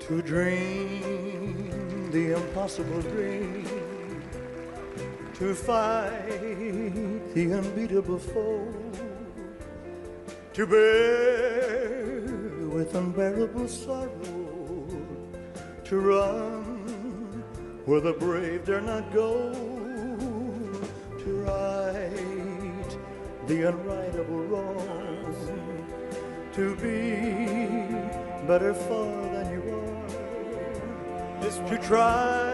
to dream the impossible dream, to fight the unbeatable foe, to bear with unbearable sorrow, to run where the brave dare not go, to right the unrightable wrong, to be better far than you are, to try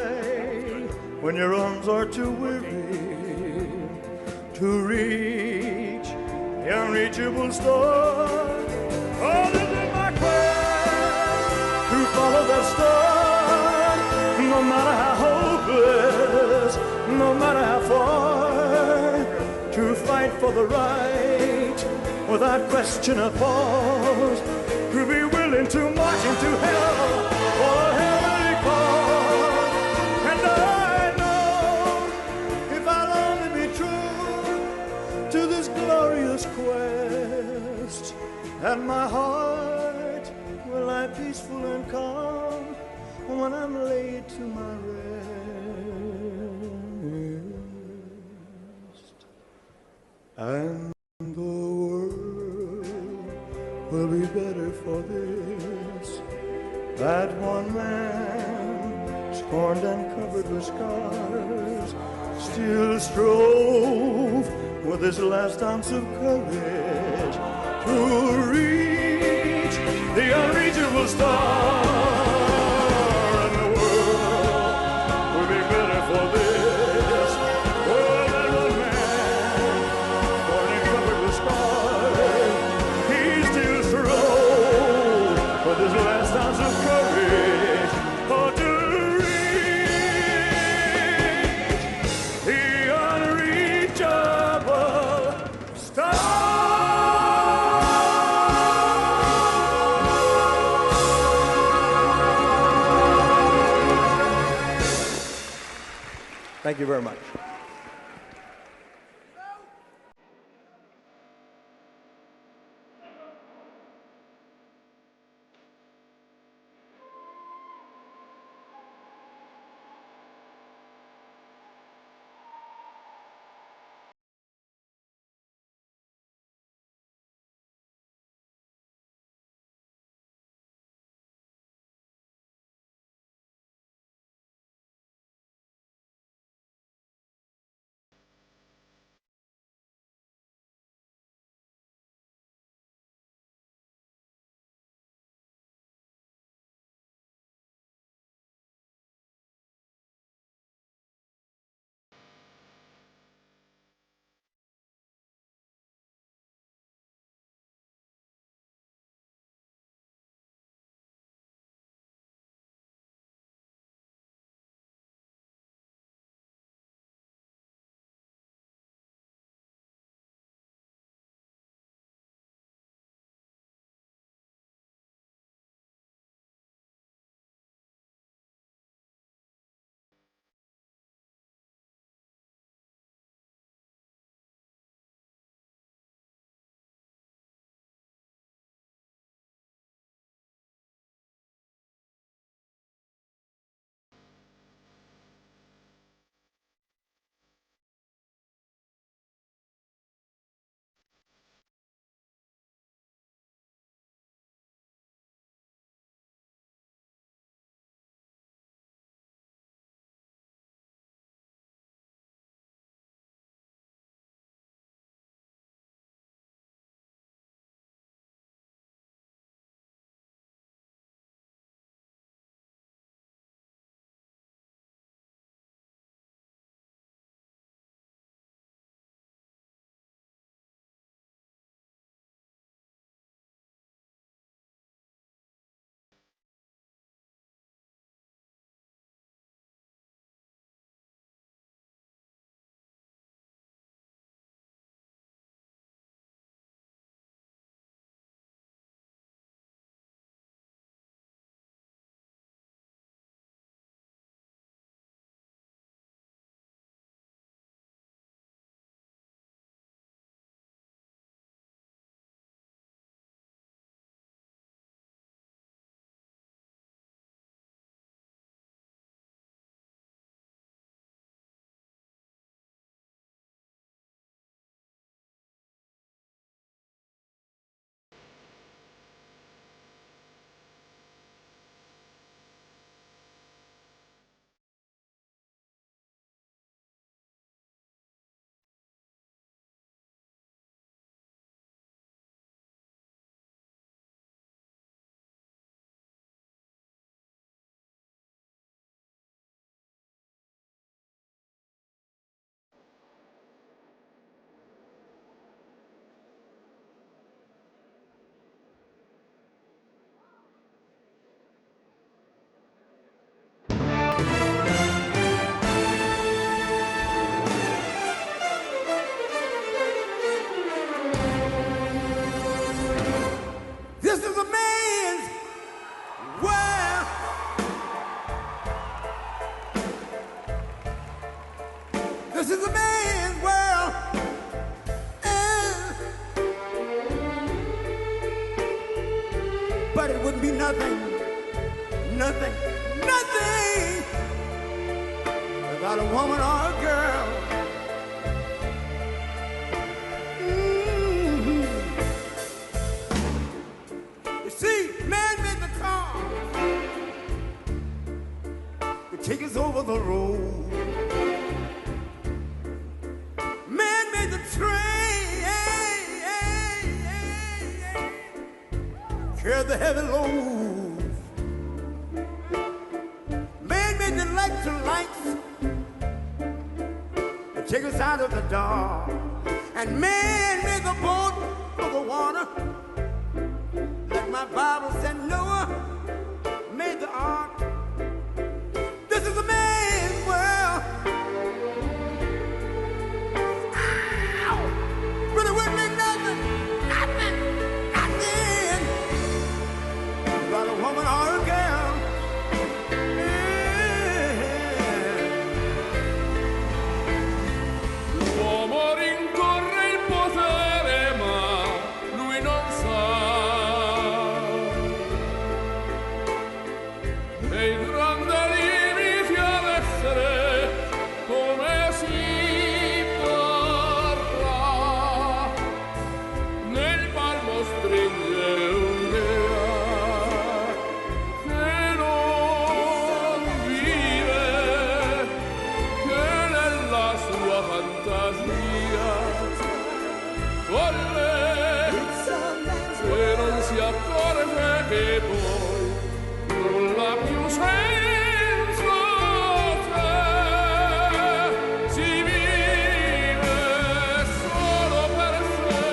when your arms are too weary, to reach the unreachable star. Oh, this is my quest, to follow that star, no matter how hopeless, no matter how far, to fight for the right without question or pause, to be willing to march into hell for a heavenly cause. And I know if I'll only be true to this glorious quest, and my heart will lie peaceful and calm when I'm laid to my rest. And the world will be better for this, that one man, scorned and covered with scars, still strove with his last ounce of courage to reach the unreachable star. And the world will be better for this, oh, that one man, scorned and covered with scars, he still strove with his last ounce of courage, oh, to reach the unreachable star. Thank you very much. This is a man's world. But it wouldn't be nothing without a woman or a girl. You see, man made the car to take us over the road. Man made the train, carry the heavy loads. Man made the electric lights to take us out of the dark. And man made the boat for the water. Like my Bible said, Noah made the ark. This is a man's world. Ow! But it wouldn't be nothing about a woman or a girl. L'uomo rincorre il potere, ma lui non sa che il grande limite ad essere come si parla. Nel palmo stringe un'idea che non vive, che nella sua fantasia folle, se non si accorge che poi nulla più senza te, si vive solo per sé.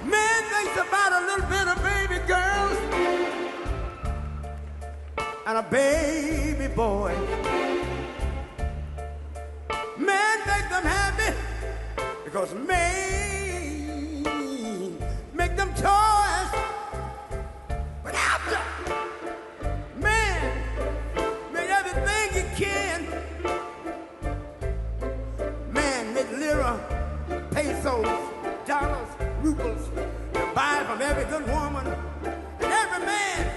Man thinks about a little bit of baby girls and a baby boy. Man make them happy because man make them toys. But after man made everything he can, man made lira, pesos, dollars, rubles, to buy from every good woman and every man.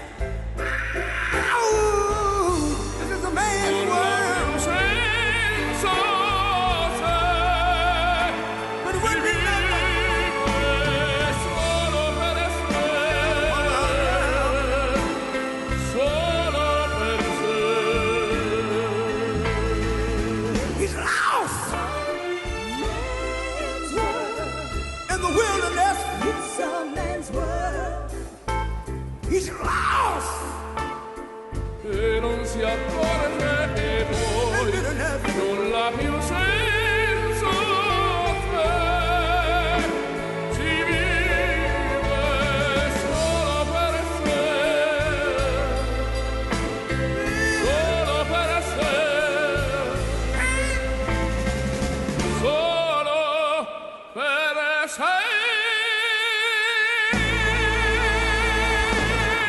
Ow! This is a man's world. Senza te, But it wouldn't be nothing. solo per sé, solo per sé. He's lost in the wilderness. It's a man's world. He's lost E non si accorge che poi nulla più senza te, si vive solo per sé, solo per sé, solo per sé.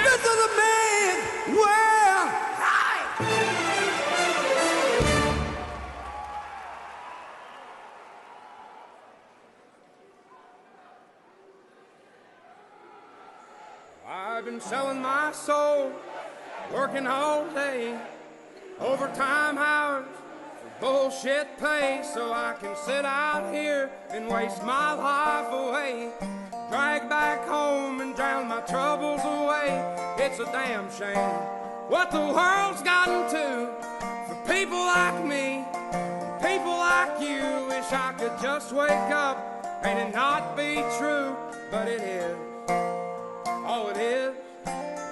This is a man's world. I've been selling my soul, working all day, overtime hours, for bullshit pay, so I can sit out here and waste my life away, drag back home and drown my troubles away. It's a damn shame what the world's gotten to for people like me, people like you. Wish I could just wake up and it not be true, but it is. Oh, it is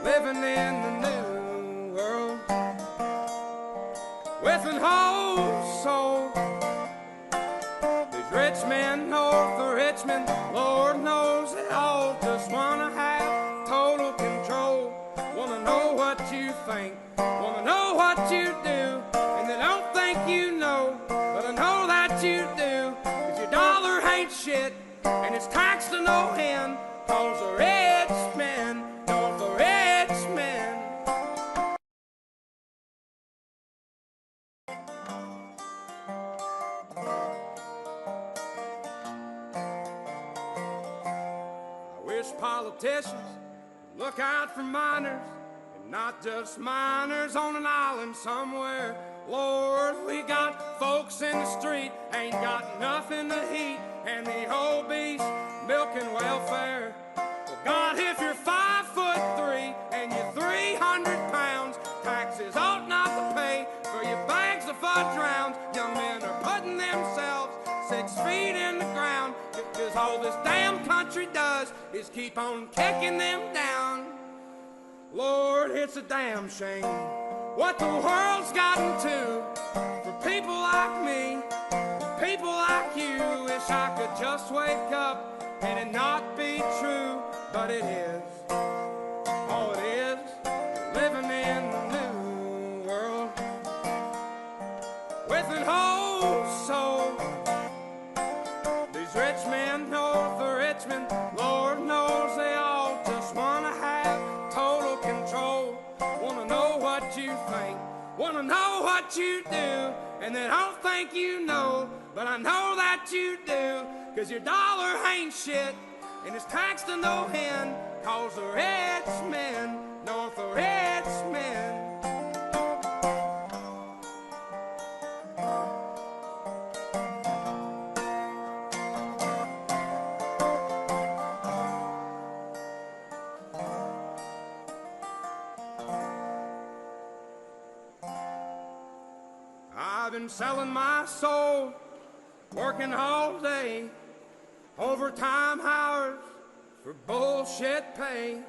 living in the new world with an whole soul. These rich men north of Richmond, Lord knows they all just wanna have total control. Wanna know what you think, wanna know what you do, and they don't think you know, but I know that you do. 'Cause your dollar ain't shit, and it's taxed to no end. 'Cause the rich men, don't the rich wish politicians look out for miners, and not just miners on an island somewhere. Lord, we got folks in the street, ain't got nothing to eat, and the whole beast milking welfare. Well, God, if you're 5'3" and you're 300 pounds, taxes ought not to pay for your bags of fudge rounds. Young men are putting themselves 6 feet in the ground, cause all this damn country does is keep on kicking them down. Lord, it's a damn shame what the world's gotten to for people like me, people like you. Wish I could just wake up and it not be true, but it is. Oh, it is living in the new world with an whole soul. These rich men know the rich men, Lord knows they all just wanna have total control. Wanna know what you think, wanna know what you do, and they don't think you know, but I know that you do. Cause your dollar ain't shit, and it's taxed to no end, cause the rich men know the rich men. I've been selling my soul, working all day, overtime hours for bullshit pay.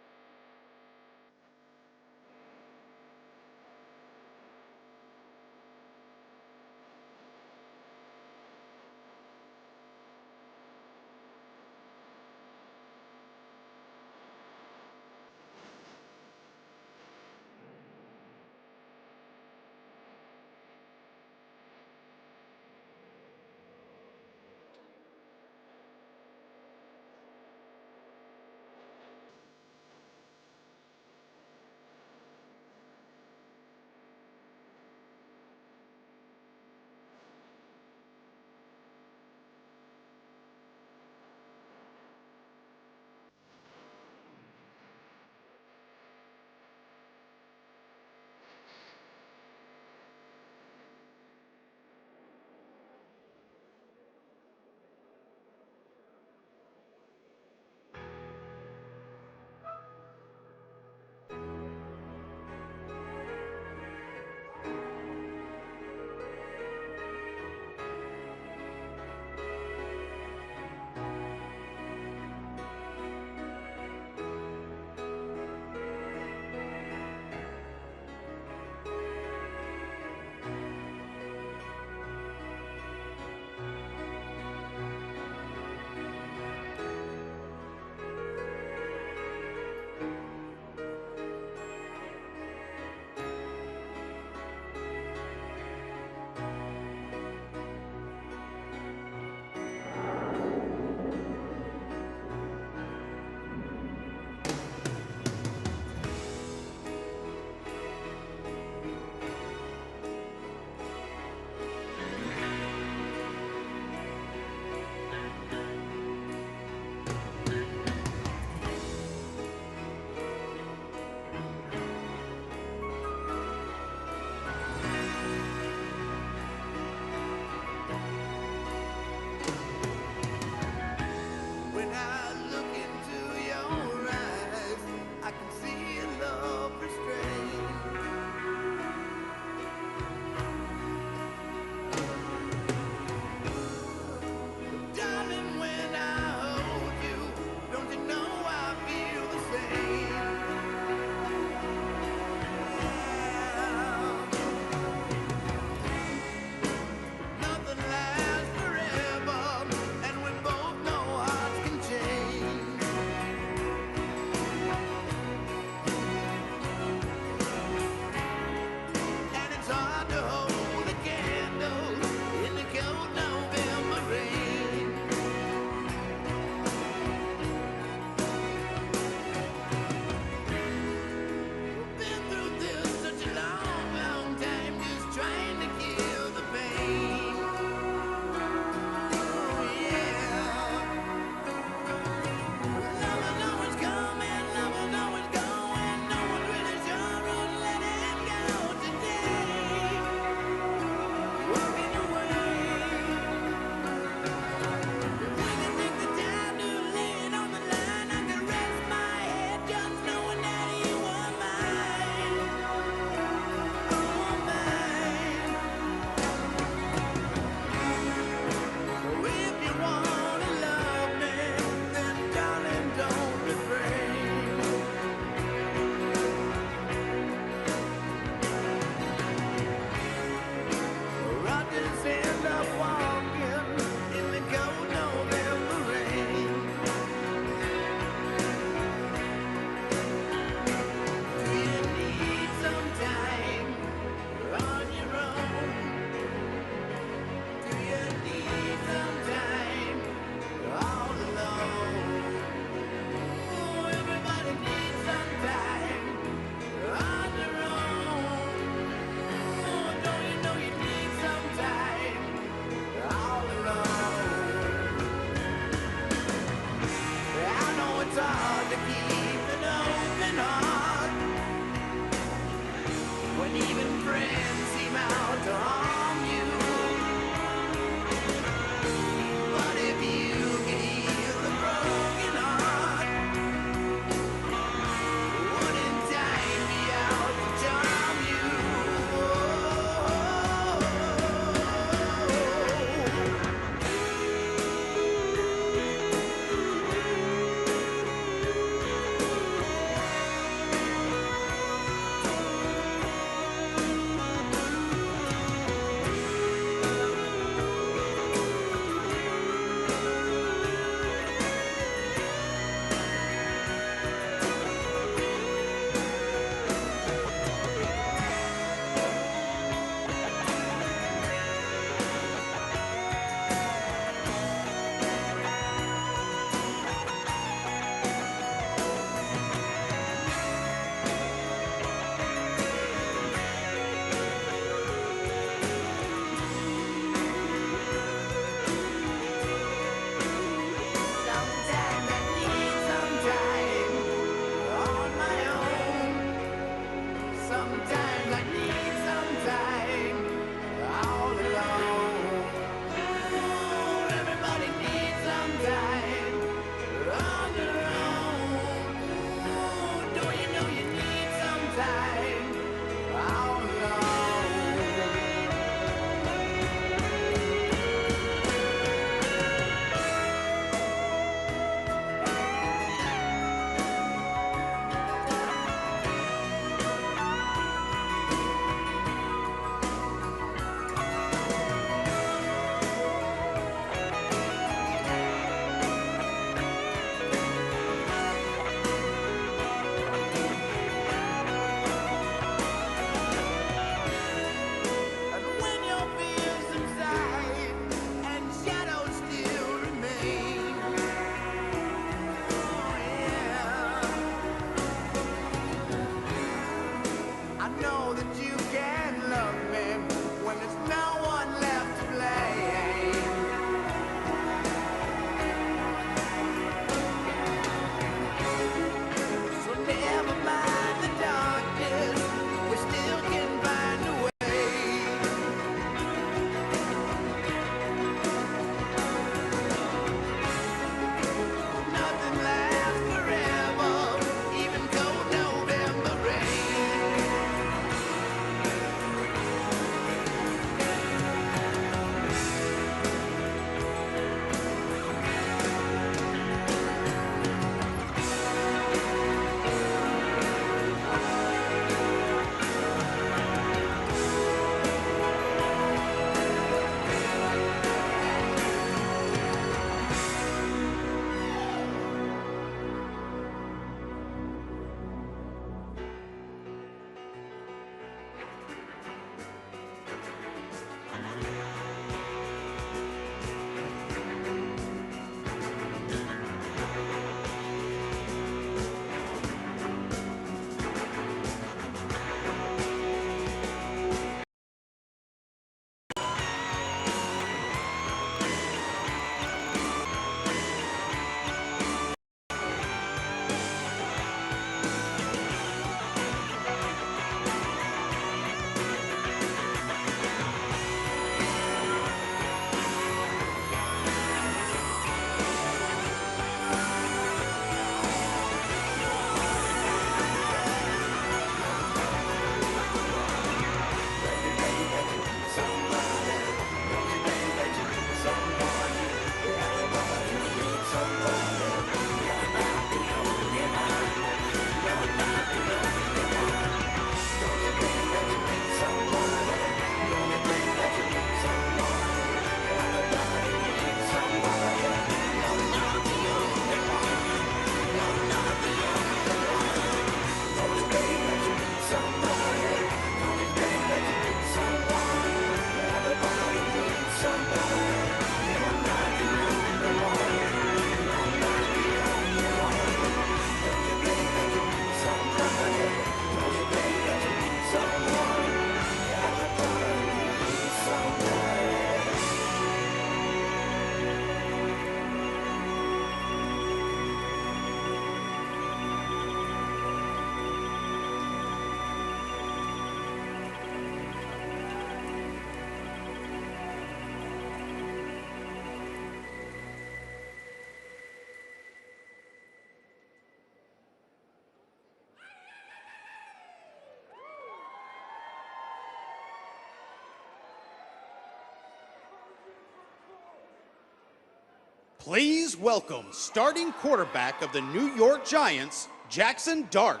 Please welcome starting quarterback of the New York Giants, Jackson Dart.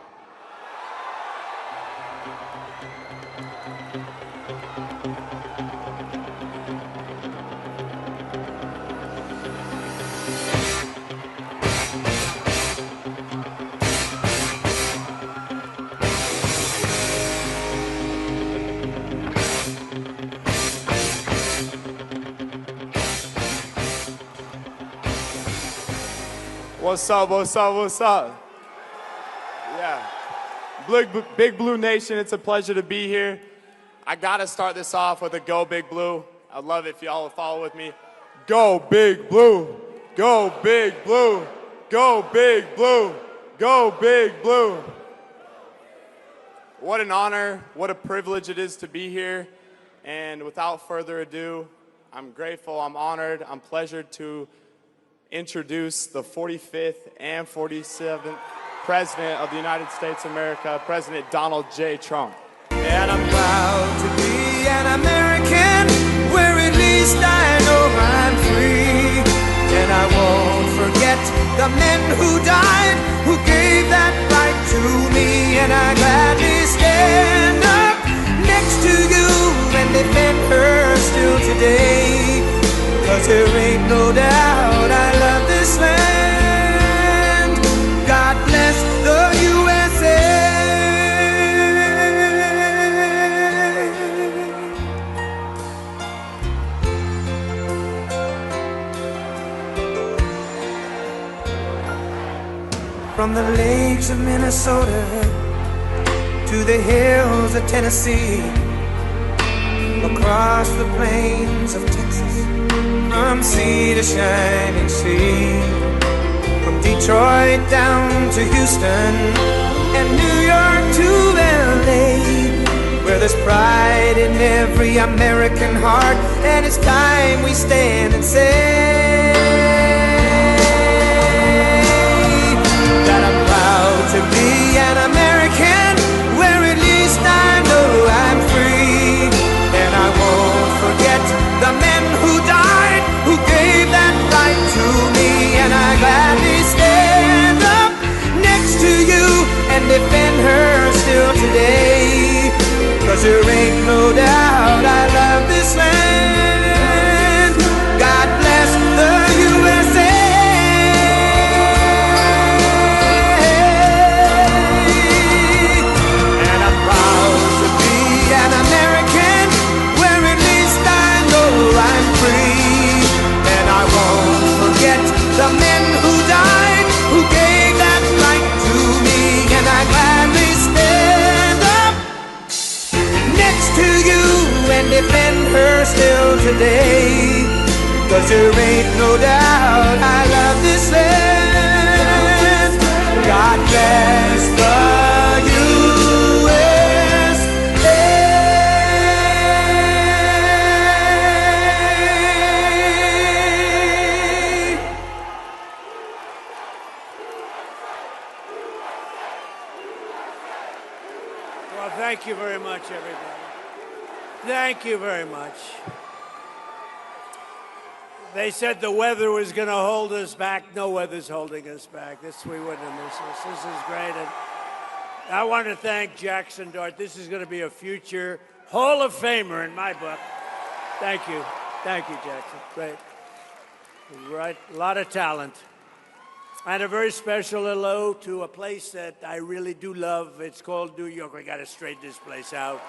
What's up, what's up, what's up? Yeah. Big Blue Nation, it's a pleasure to be here. I gotta start this off with a Go Big Blue. I'd love it if y'all would follow with me. Go Big Blue, go Big Blue, go Big Blue, go Big Blue. What an honor, what a privilege it is to be here. And without further ado, I'm grateful, I'm honored, I'm pleasured to introduce the 45th and 47th President of the United States of America, President Donald J. Trump. And I'm proud to be an American, where at least I know I'm free. And I won't forget the men who died, who gave that right to me. And I gladly stand up next to you and defend her still today. 'Cause there ain't no doubt I love this land. God bless the USA. From the lakes of Minnesota to the hills of Tennessee, across the plains of Texas, from sea to shining sea, from Detroit down to Houston and New York to LA, where there's pride in every American heart, and it's time we stand and say that I'm proud to be an American, where at least I know I'm free. And I won't forget the men who died, who gave that right to me. And I gladly stand up next to you and defend her still today. 'Cause there ain't no doubt I love this land. God bless the USA. And I'm proud to be an American, where at least I know I'm free. And I won't forget the men who died, who gave that right to me. And I gladly stand up next to you and defend her still today. 'Cause there ain't no doubt I love this land. God bless the Well, thank you very much, everybody. Thank you very much. They said the weather was going to hold us back. No weather's holding us back. We wouldn't have missed this. This is great. And I want to thank Jackson Dart. This is going to be a future Hall of Famer in my book. Thank you. Thank you, Jackson. Great. Right. A lot of talent. And a very special hello to a place that I really do love. It's called New York. We got to straighten this place out.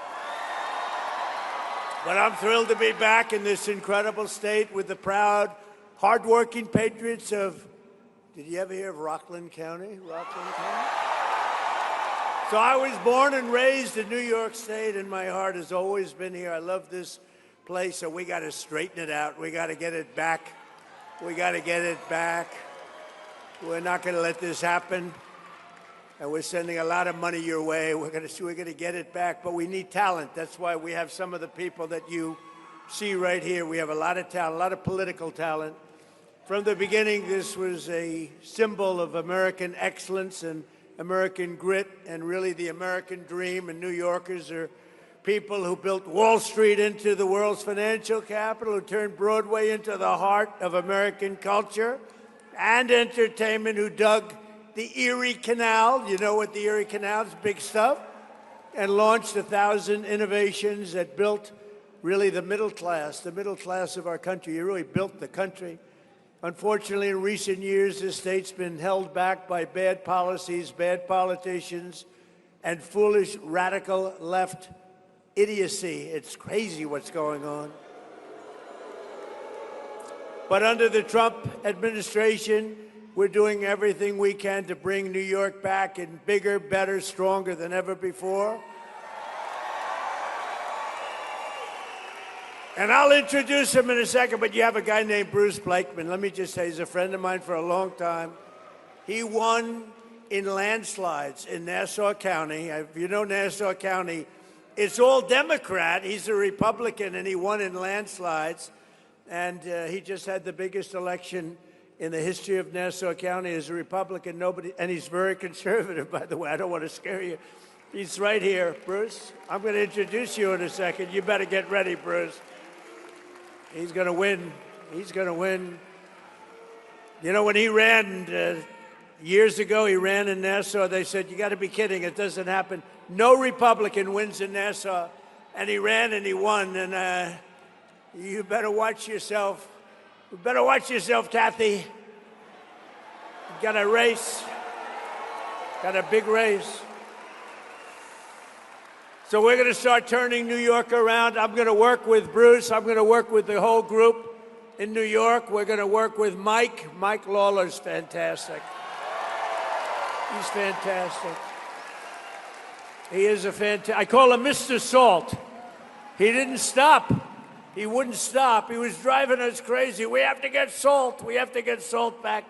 But I'm thrilled to be back in this incredible state with the proud, hardworking patriots of, did you ever hear of Rockland County? Rockland County? So I was born and raised in New York State, and my heart has always been here. I love this place, so we got to straighten it out. We got to get it back. We got to get it back. We're not going to let this happen. And we're sending a lot of money your way. We're going to get it back, but we need talent. That's why we have some of the people that you see right here. We have a lot of talent, a lot of political talent. From the beginning, this was a symbol of American excellence and American grit, and really the American dream, and New Yorkers are people who built Wall Street into the world's financial capital, who turned Broadway into the heart of American culture and entertainment, who dug the Erie Canal. You know what the Erie Canal is, big stuff. And launched 1,000 innovations that built really the middle class of our country. You really built the country. Unfortunately, in recent years, this state's been held back by bad policies, bad politicians, and foolish radical left idiocy. It's crazy what's going on. But under the Trump administration, we're doing everything we can to bring New York back in bigger, better, stronger than ever before. And I'll introduce him in a second, but you have a guy named Bruce Blakeman. Let me just say, he's a friend of mine for a long time. He won in landslides in Nassau County. If you know Nassau County, it's all Democrat. He's a Republican, and he won in landslides. And he just had the biggest election in the history of Nassau County as a Republican. And he's very conservative, by the way. I don't want to scare you. He's right here. Bruce, I'm going to introduce you in a second. You better get ready, Bruce. He's going to win. He's going to win. You know, when he ran years ago, he ran in Nassau. They said, you got to be kidding. It doesn't happen. No Republican wins in Nassau. And he ran and he won. And you better watch yourself. You better watch yourself, Kathy. You got a race. Got a big race. So we're going to start turning New York around. I'm going to work with Bruce. I'm going to work with the whole group in New York. We're going to work with Mike. Mike Lawler's fantastic. He's fantastic. He is a fantastic. I call him Mr. Salt. He didn't stop. He wouldn't stop. He was driving us crazy. We have to get salt. We have to get salt back.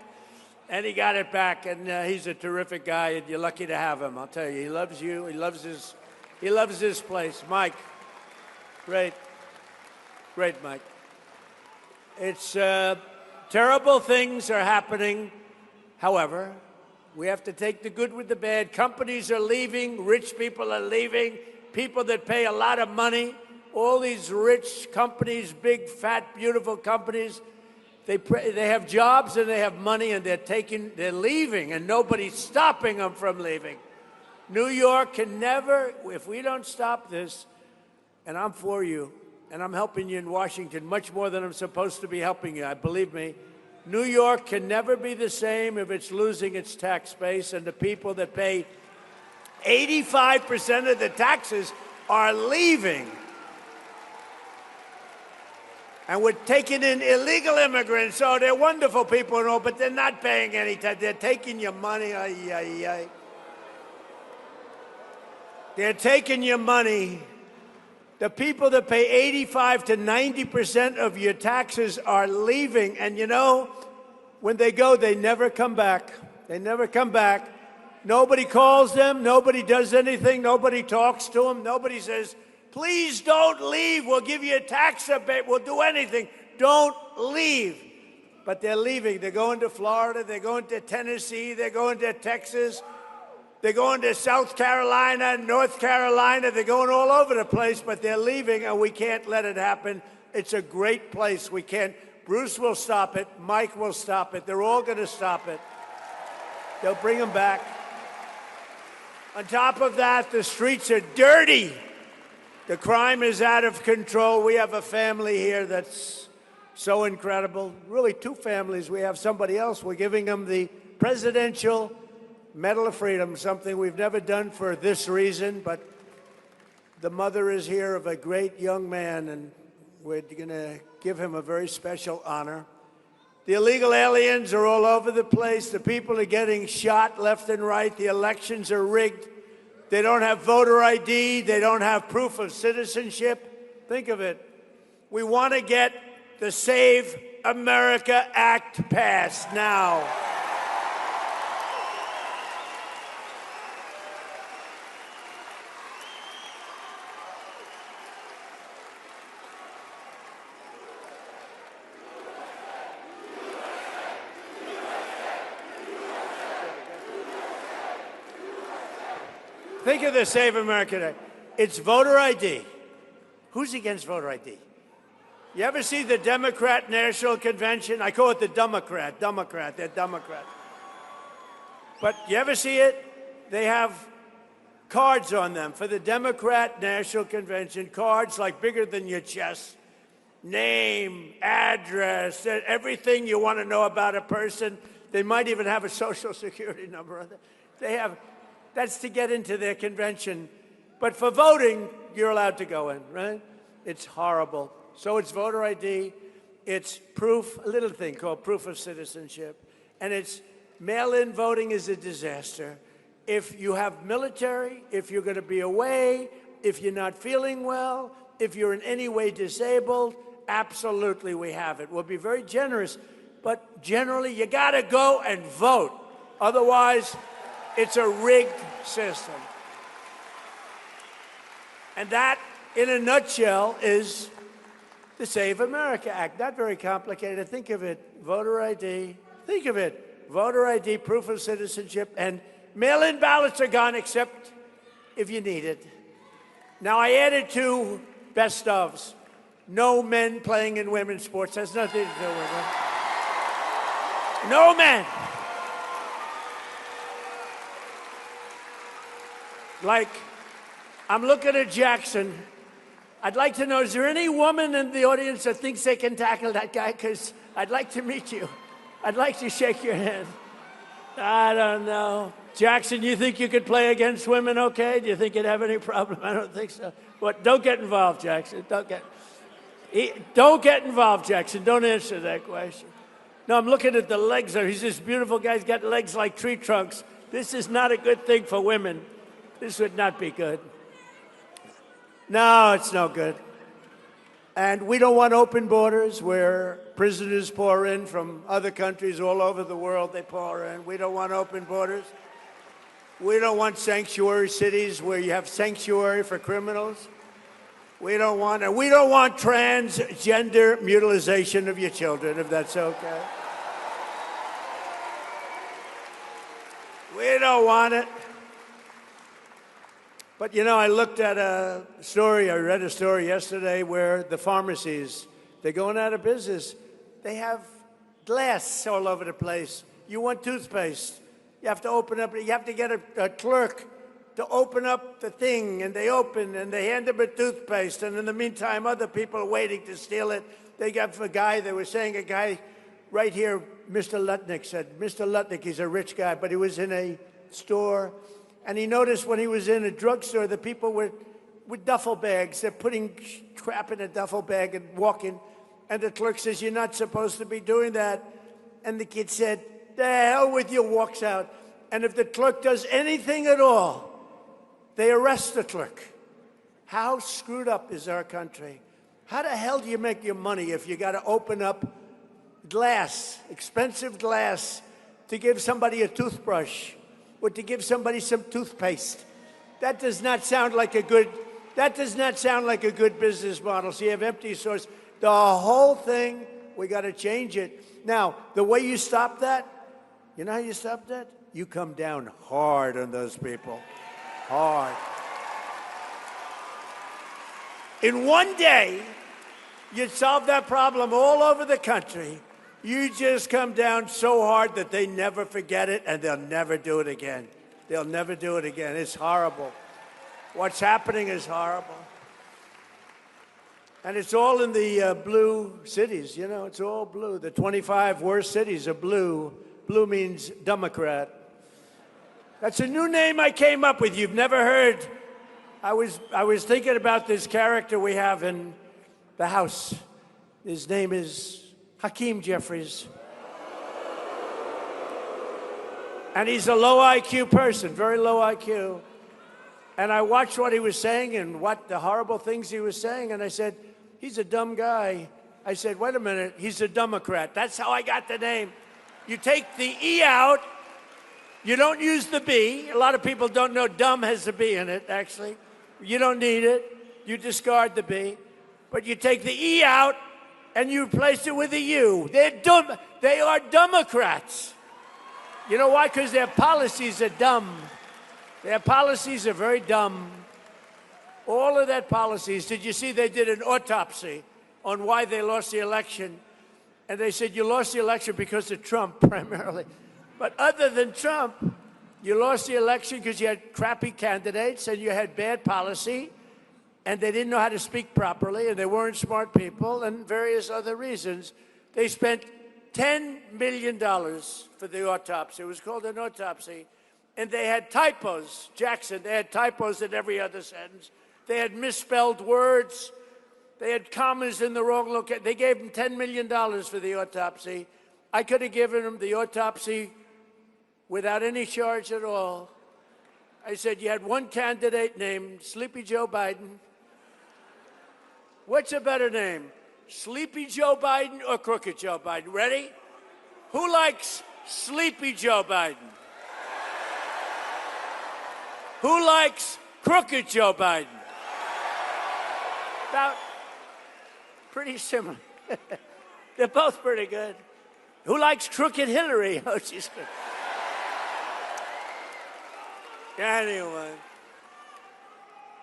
And he got it back. And he's a terrific guy, and you're lucky to have him. I'll tell you, he loves you. He loves this place. Mike, great. Great, Mike. It's terrible things are happening. However, we have to take the good with the bad. Companies are leaving. Rich people are leaving. People that pay a lot of money. All these rich companies, big, fat, beautiful companies, they have jobs and they have money, and they're leaving, and nobody's stopping them from leaving. New York can never, if we don't stop this, and I'm for you, and I'm helping you in Washington much more than I'm supposed to be helping you, believe me, New York can never be the same if it's losing its tax base, and the people that pay 85% of the taxes are leaving. And we're taking in illegal immigrants. So they're wonderful people and all, but they're not paying any tax. They're taking your money. Ay, ay, ay. They're taking your money. The people that pay 85 to 90% of your taxes are leaving. And you know, when they go, they never come back. They never come back. Nobody calls them. Nobody does anything. Nobody talks to them. Nobody says, please don't leave. We'll give you a tax abate. We'll do anything. Don't leave. But they're leaving. They're going to Florida. They're going to Tennessee. They're going to Texas. They're going to South Carolina, North Carolina. They're going all over the place, but they're leaving, and we can't let it happen. It's a great place. We can't. Bruce will stop it. Mike will stop it. They're all going to stop it. They'll bring them back. On top of that, the streets are dirty. The crime is out of control. We have a family here that's so incredible. Really, two families. We have somebody else. We're giving them the Presidential Medal of Freedom, something we've never done for this reason, but the mother is here of a great young man, and we're going to give him a very special honor. The illegal aliens are all over the place. The people are getting shot left and right. The elections are rigged. They don't have voter ID. They don't have proof of citizenship. Think of it. We want to get the Save America Act passed now. Think of the Save America Act. It's voter ID. Who's against voter ID? You ever see the Democrat National Convention? I call it the Democrat. They're Democrat. But you ever see it? They have cards on them for the Democrat National Convention, cards like bigger than your chest. Name, address, everything you want to know about a person. They might even have a social security number on it. That's to get into their convention. But for voting, you're allowed to go in, right? It's horrible. So it's voter ID, it's proof, a little thing called proof of citizenship, and it's mail-in voting is a disaster. If you have military, if you're going to be away, if you're not feeling well, if you're in any way disabled, absolutely we have it. We'll be very generous, but generally you got to go and vote. Otherwise, it's a rigged system. And that, in a nutshell, is the Save America Act. Not very complicated. Think of it, voter ID. Think of it, voter ID, proof of citizenship, and mail-in ballots are gone except if you need it. Now, I added 2 best ofs. No men playing in women's sports. Has nothing to do with it. No men. Like, I'm looking at Jackson. I'd like to know, is there any woman in the audience that thinks they can tackle that guy? Because I'd like to meet you. I'd like to shake your hand. I don't know. Jackson, you think you could play against women okay? Do you think you'd have any problem? I don't think so. But don't get involved, Jackson. Don't get involved, Jackson. Don't answer that question. No, I'm looking at the legs. He's this beautiful guy. He's got legs like tree trunks. This is not a good thing for women. This would not be good. No, it's no good. And we don't want open borders where prisoners pour in from other countries all over the world. They pour in. We don't want open borders. We don't want sanctuary cities where you have sanctuary for criminals. We don't want transgender mutilization of your children, if that's okay. We don't want it. But, you know, I looked at I read a story yesterday where the pharmacies, they're going out of business. They have glass all over the place. You want toothpaste. You have to open up, you have to get a clerk to open up the thing, and they open, and they hand them a toothpaste, and in the meantime, other people are waiting to steal it. They got a guy right here, Mr. Lutnick said, Mr. Lutnick, he's a rich guy, but he was in a store, and he noticed when he was in a drugstore, the people were with duffel bags. They're putting crap in a duffel bag and walking. And the clerk says, you're not supposed to be doing that. And the kid said, the hell with you, walks out. And if the clerk does anything at all, they arrest the clerk. How screwed up is our country? How the hell do you make your money if you got to open up glass, expensive glass, to give somebody a toothbrush? Or to give somebody some toothpaste? That does not sound like a good business model. So you have empty stores. The whole thing, we got to change it. Now, the way you stop that, you know how you stop that? You come down hard on those people. Hard. In one day, you'd solve that problem all over the country. You just come down so hard that they never forget it, and they'll never do it again. They'll never do it again. It's horrible. What's happening is horrible. And it's all in the blue cities, you know, it's all blue. The 25 worst cities are blue. Blue means Democrat. That's a new name I came up with. You've never heard. I was thinking about this character we have in the House. His name is Hakeem Jeffries. And he's a low IQ person, very low IQ. And I watched what he was saying and what the horrible things he was saying, and I said, he's a dumb guy. I said, wait a minute, he's a Democrat. That's how I got the name. You take the E out, you don't use the B. A lot of people don't know dumb has a B in it, actually. You don't need it. You discard the B. But you take the E out, and you replace it with a U. They're dumb. They are Democrats. You know why? Because their policies are dumb. Their policies are very dumb. All of that policies. Did you see they did an autopsy on why they lost the election? And they said, you lost the election because of Trump, primarily. But other than Trump, you lost the election because you had crappy candidates and you had bad policy, and they didn't know how to speak properly, and they weren't smart people, and various other reasons. They spent $10 million for the autopsy. It was called an autopsy. And they had typos, Jackson, they had typos in every other sentence. They had misspelled words. They had commas in the wrong location. They gave them $10 million for the autopsy. I could have given them the autopsy without any charge at all. I said, you had one candidate named Sleepy Joe Biden. What's a better name? Sleepy Joe Biden or Crooked Joe Biden? Ready? Who likes Sleepy Joe Biden? Who likes Crooked Joe Biden? About pretty similar. They're both pretty good. Who likes Crooked Hillary? Oh, she's good. Anyway.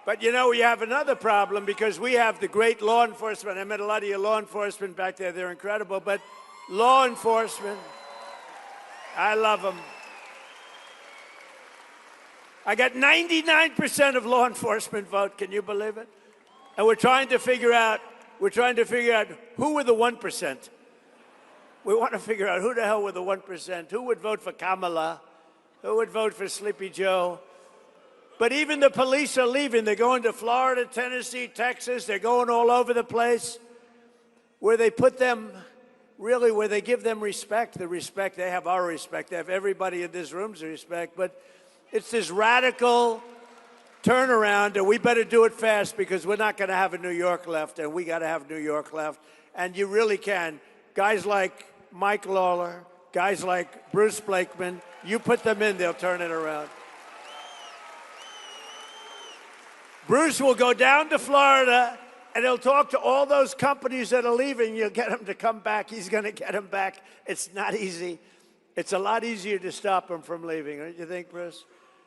But you know, we have another problem because we have the great law enforcement. I met a lot of your law enforcement back there. They're incredible. But law enforcement, I love them. I got 99% of law enforcement vote. Can you believe it? And we're trying to figure out who were the 1%. We want to figure out who the hell were the 1%. Who would vote for Kamala? Who would vote for Sleepy Joe? But even the police are leaving. They're going to Florida, Tennessee, Texas. They're going all over the place where they put them, really, where they give them respect. The respect, they have our respect. They have everybody in this room's respect. But it's this radical turnaround, and we better do it fast because we're not going to have a New York left, and we got to have New York left. And you really can. Guys like Mike Lawler, guys like Bruce Blakeman, you put them in, they'll turn it around. Bruce will go down to Florida, and he'll talk to all those companies that are leaving. You'll get them to come back. He's going to get them back. It's not easy. It's a lot easier to stop them from leaving, don't you think, Bruce?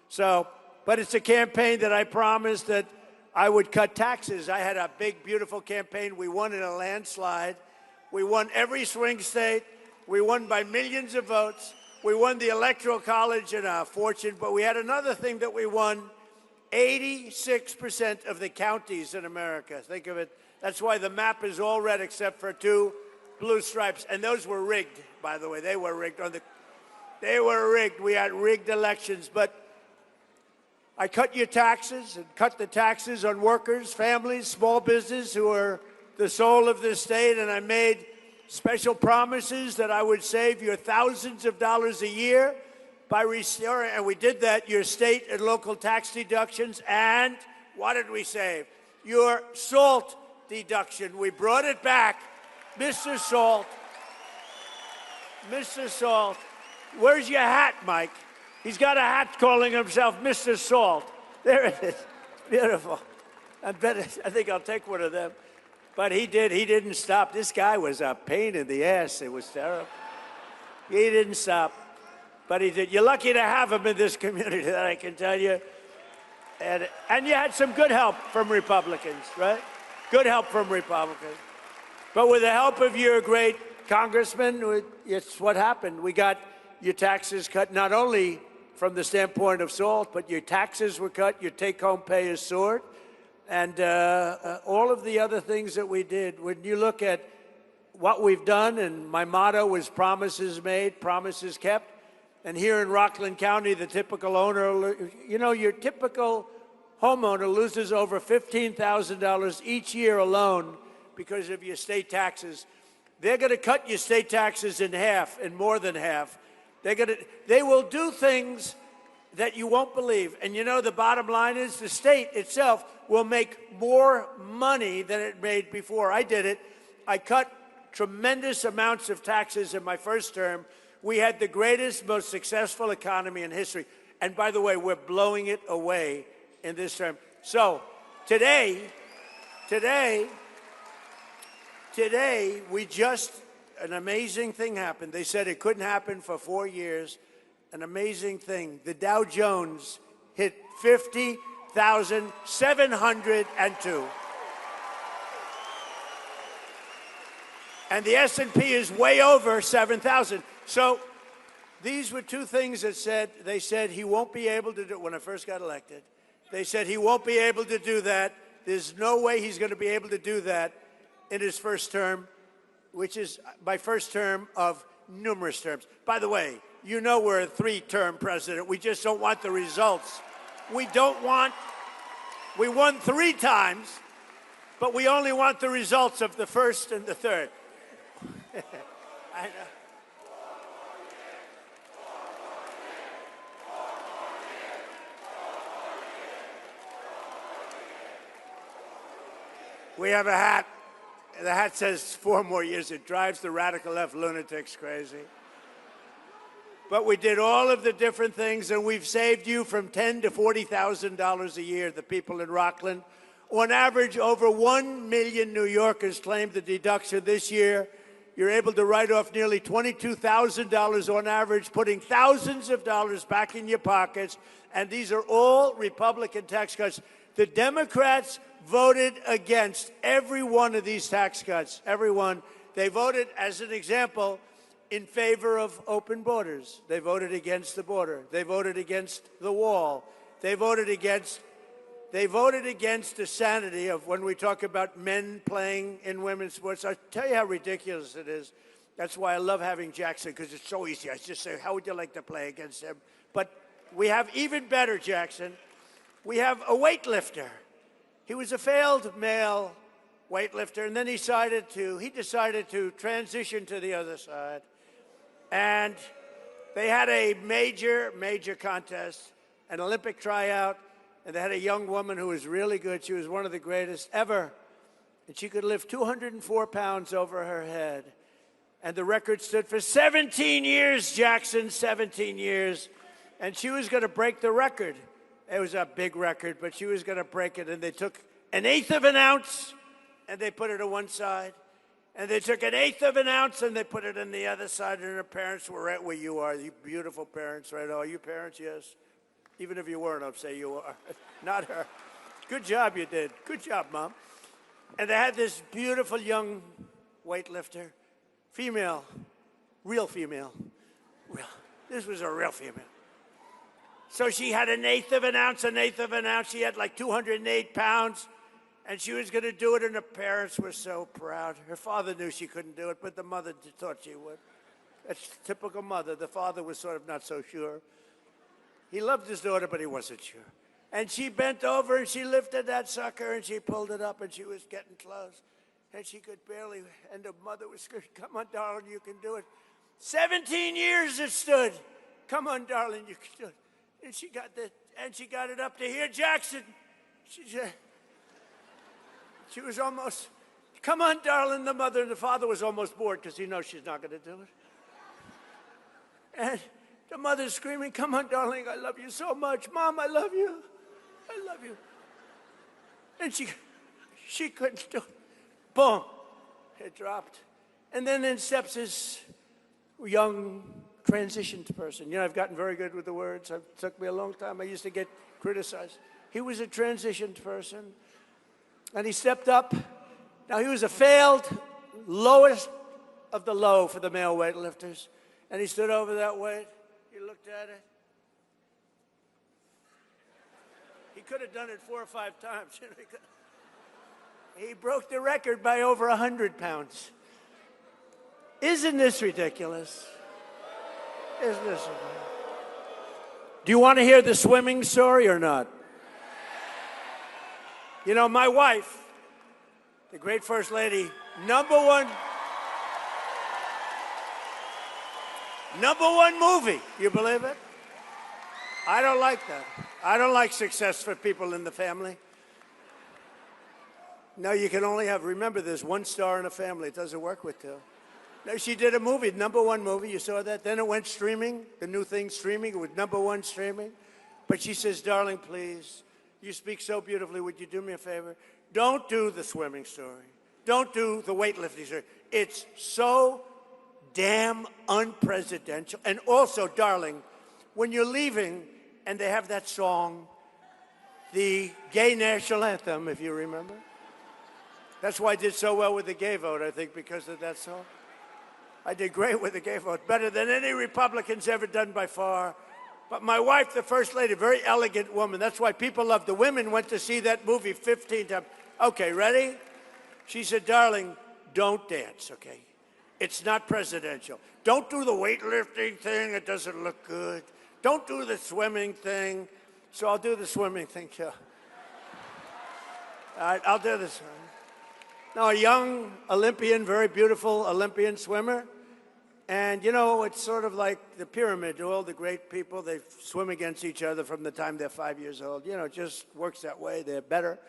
So, but it's a campaign that I promised that I would cut taxes. I had a big, beautiful campaign. We won in a landslide. We won every swing state. We won by millions of votes. We won the Electoral College in a fortune. But we had another thing that we won. 86% of the counties in America. Think of it. That's why the map is all red except for 2 blue stripes. And those were rigged, by the way. They were rigged. They were rigged. We had rigged elections. But I cut your taxes and cut the taxes on workers, families, small business who are the soul of this state. And I made special promises that I would save you thousands of dollars a year by restoring, and we did that, your state and local tax deductions. And what did we save? Your SALT deduction. We brought it back. Mr. Salt. Mr. Salt. Where's your hat, Mike? He's got a hat calling himself Mr. Salt. There it is. Beautiful. I think I'll take one of them. But he didn't stop. This guy was a pain in the ass. It was terrible. He didn't stop. But he did. You're lucky to have him in this community, that I can tell you. And you had some good help from Republicans, right? Good help from Republicans. But with the help of your great congressman, it's what happened. We got your taxes cut, not only from the standpoint of SALT, but your taxes were cut, your take-home pay is soared, and all of the other things that we did. When you look at what we've done, and my motto was promises made, promises kept. And here in Rockland County, the typical owner, you know, your typical homeowner loses over $15,000 each year alone because of your state taxes. They're going to cut your state taxes in half, and more than half. They will do things that you won't believe. And you know, the bottom line is the state itself will make more money than it made before. I did it. I cut tremendous amounts of taxes in my first term. We had the greatest, most successful economy in history. And by the way, we're blowing it away in this term. So today, an amazing thing happened. They said it couldn't happen for 4 years. An amazing thing. The Dow Jones hit 50. 6,702. And the S&P is way over 7,000. So these were two things that they said he won't be able to do. When I first got elected, they said he won't be able to do that. There's no way he's going to be able to do that in his first term, which is my first term of numerous terms. By the way, you know we're a three-term president. We just don't want the results. We won 3 times, but we only want the results of the first and the third. I know. We have a hat. The hat says 4 more years. It drives the radical left lunatics crazy. But we did all of the different things, and we've saved you from $10,000 to $40,000 a year, the people in Rockland. On average, over 1 million New Yorkers claimed the deduction this year. You're able to write off nearly $22,000 on average, putting thousands of dollars back in your pockets. And these are all Republican tax cuts. The Democrats voted against every one of these tax cuts, every one. They voted, as an example, in favor of open borders. They voted against the border. They voted against the wall. They voted against the sanity of when we talk about men playing in women's sports. I'll tell you how ridiculous it is. That's why I love having Jackson, because it's so easy. I just say, how would you like to play against him? But we have even better, Jackson. We have a weightlifter. He was a failed male weightlifter, and then he decided to transition to the other side. And they had a major contest, an Olympic tryout, and they had a young woman who was really good. She was one of the greatest ever. And she could lift 204 pounds over her head. And the record stood for 17 years, Jackson, 17 years. And she was going to break the record. It was a big record, but she was going to break it. And they took 1/8 of an ounce, and they put it on one side. And they took 1/8 of an ounce, and they put it on the other side. And her parents were right where you are. You beautiful parents, right? Oh, you parents, yes. Even if you weren't, I'll say you are. Not her. Good job you did. Good job, Mom. And they had this beautiful young weightlifter, female, real female. Real. This was a real female. So she had 1/8 of an ounce, 1/8 of an ounce. She had like 208 pounds, and she was going to do it, and her parents were so proud. Her father knew she couldn't do it, but the mother thought she would. That's typical mother. The father was sort of not so sure. He loved his daughter, but he wasn't sure. And she bent over, and she lifted that sucker, and she pulled it up, and she was getting close. And she could barely, and the mother was screaming, come on, darling, you can do it. 17 years it stood. Come on, darling, you can do it. And she got it up to here. Jackson, she was almost, come on, darling. The mother and the father was almost bored because he knows she's not going to do it. And the mother's screaming, come on, darling, I love you so much. Mom, I love you. I love you. And she couldn't do it. Boom, it dropped. And then in steps this young transitioned person. You know, I've gotten very good with the words. It took me a long time. I used to get criticized. He was a transitioned person, and he stepped up. Now, he was a failed, lowest of the low for the male weightlifters, and he stood over that weight. He looked at it. He could have done it 4 or 5 times. He broke the record by over 100 pounds. Isn't this ridiculous? Isn't this ridiculous? Do you want to hear the swimming story or not? You know, my wife, the great First Lady, number one movie. You believe it? I don't like that. I don't like success for people in the family. No, you can only have, remember, there's 1 star in a family. It doesn't work with 2. No, she did a movie, number 1 movie. You saw that? Then it went streaming, the new thing streaming. It was number 1 streaming. But she says, darling, please, you speak so beautifully. Would you do me a favor? Don't do the swimming story. Don't do the weightlifting story. It's so damn unpresidential. And also, darling, when you're leaving and they have that song, the gay national anthem, if you remember. That's why I did so well with the gay vote, I think, because of that song. I did great with the gay vote, better than any Republican's ever done by far. But my wife, the First Lady, very elegant woman. That's why people love the women went to see that movie 15 times. Okay, ready? She said, darling, don't dance, okay? It's not presidential. Don't do the weightlifting thing. It doesn't look good. Don't do the swimming thing. So I'll do the swimming thing, too. All right, I'll do this one. Now, a young Olympian, very beautiful Olympian swimmer. And, you know, it's sort of like the pyramid. All the great people, they swim against each other from the time they're 5 years old. You know, it just works that way. They're better,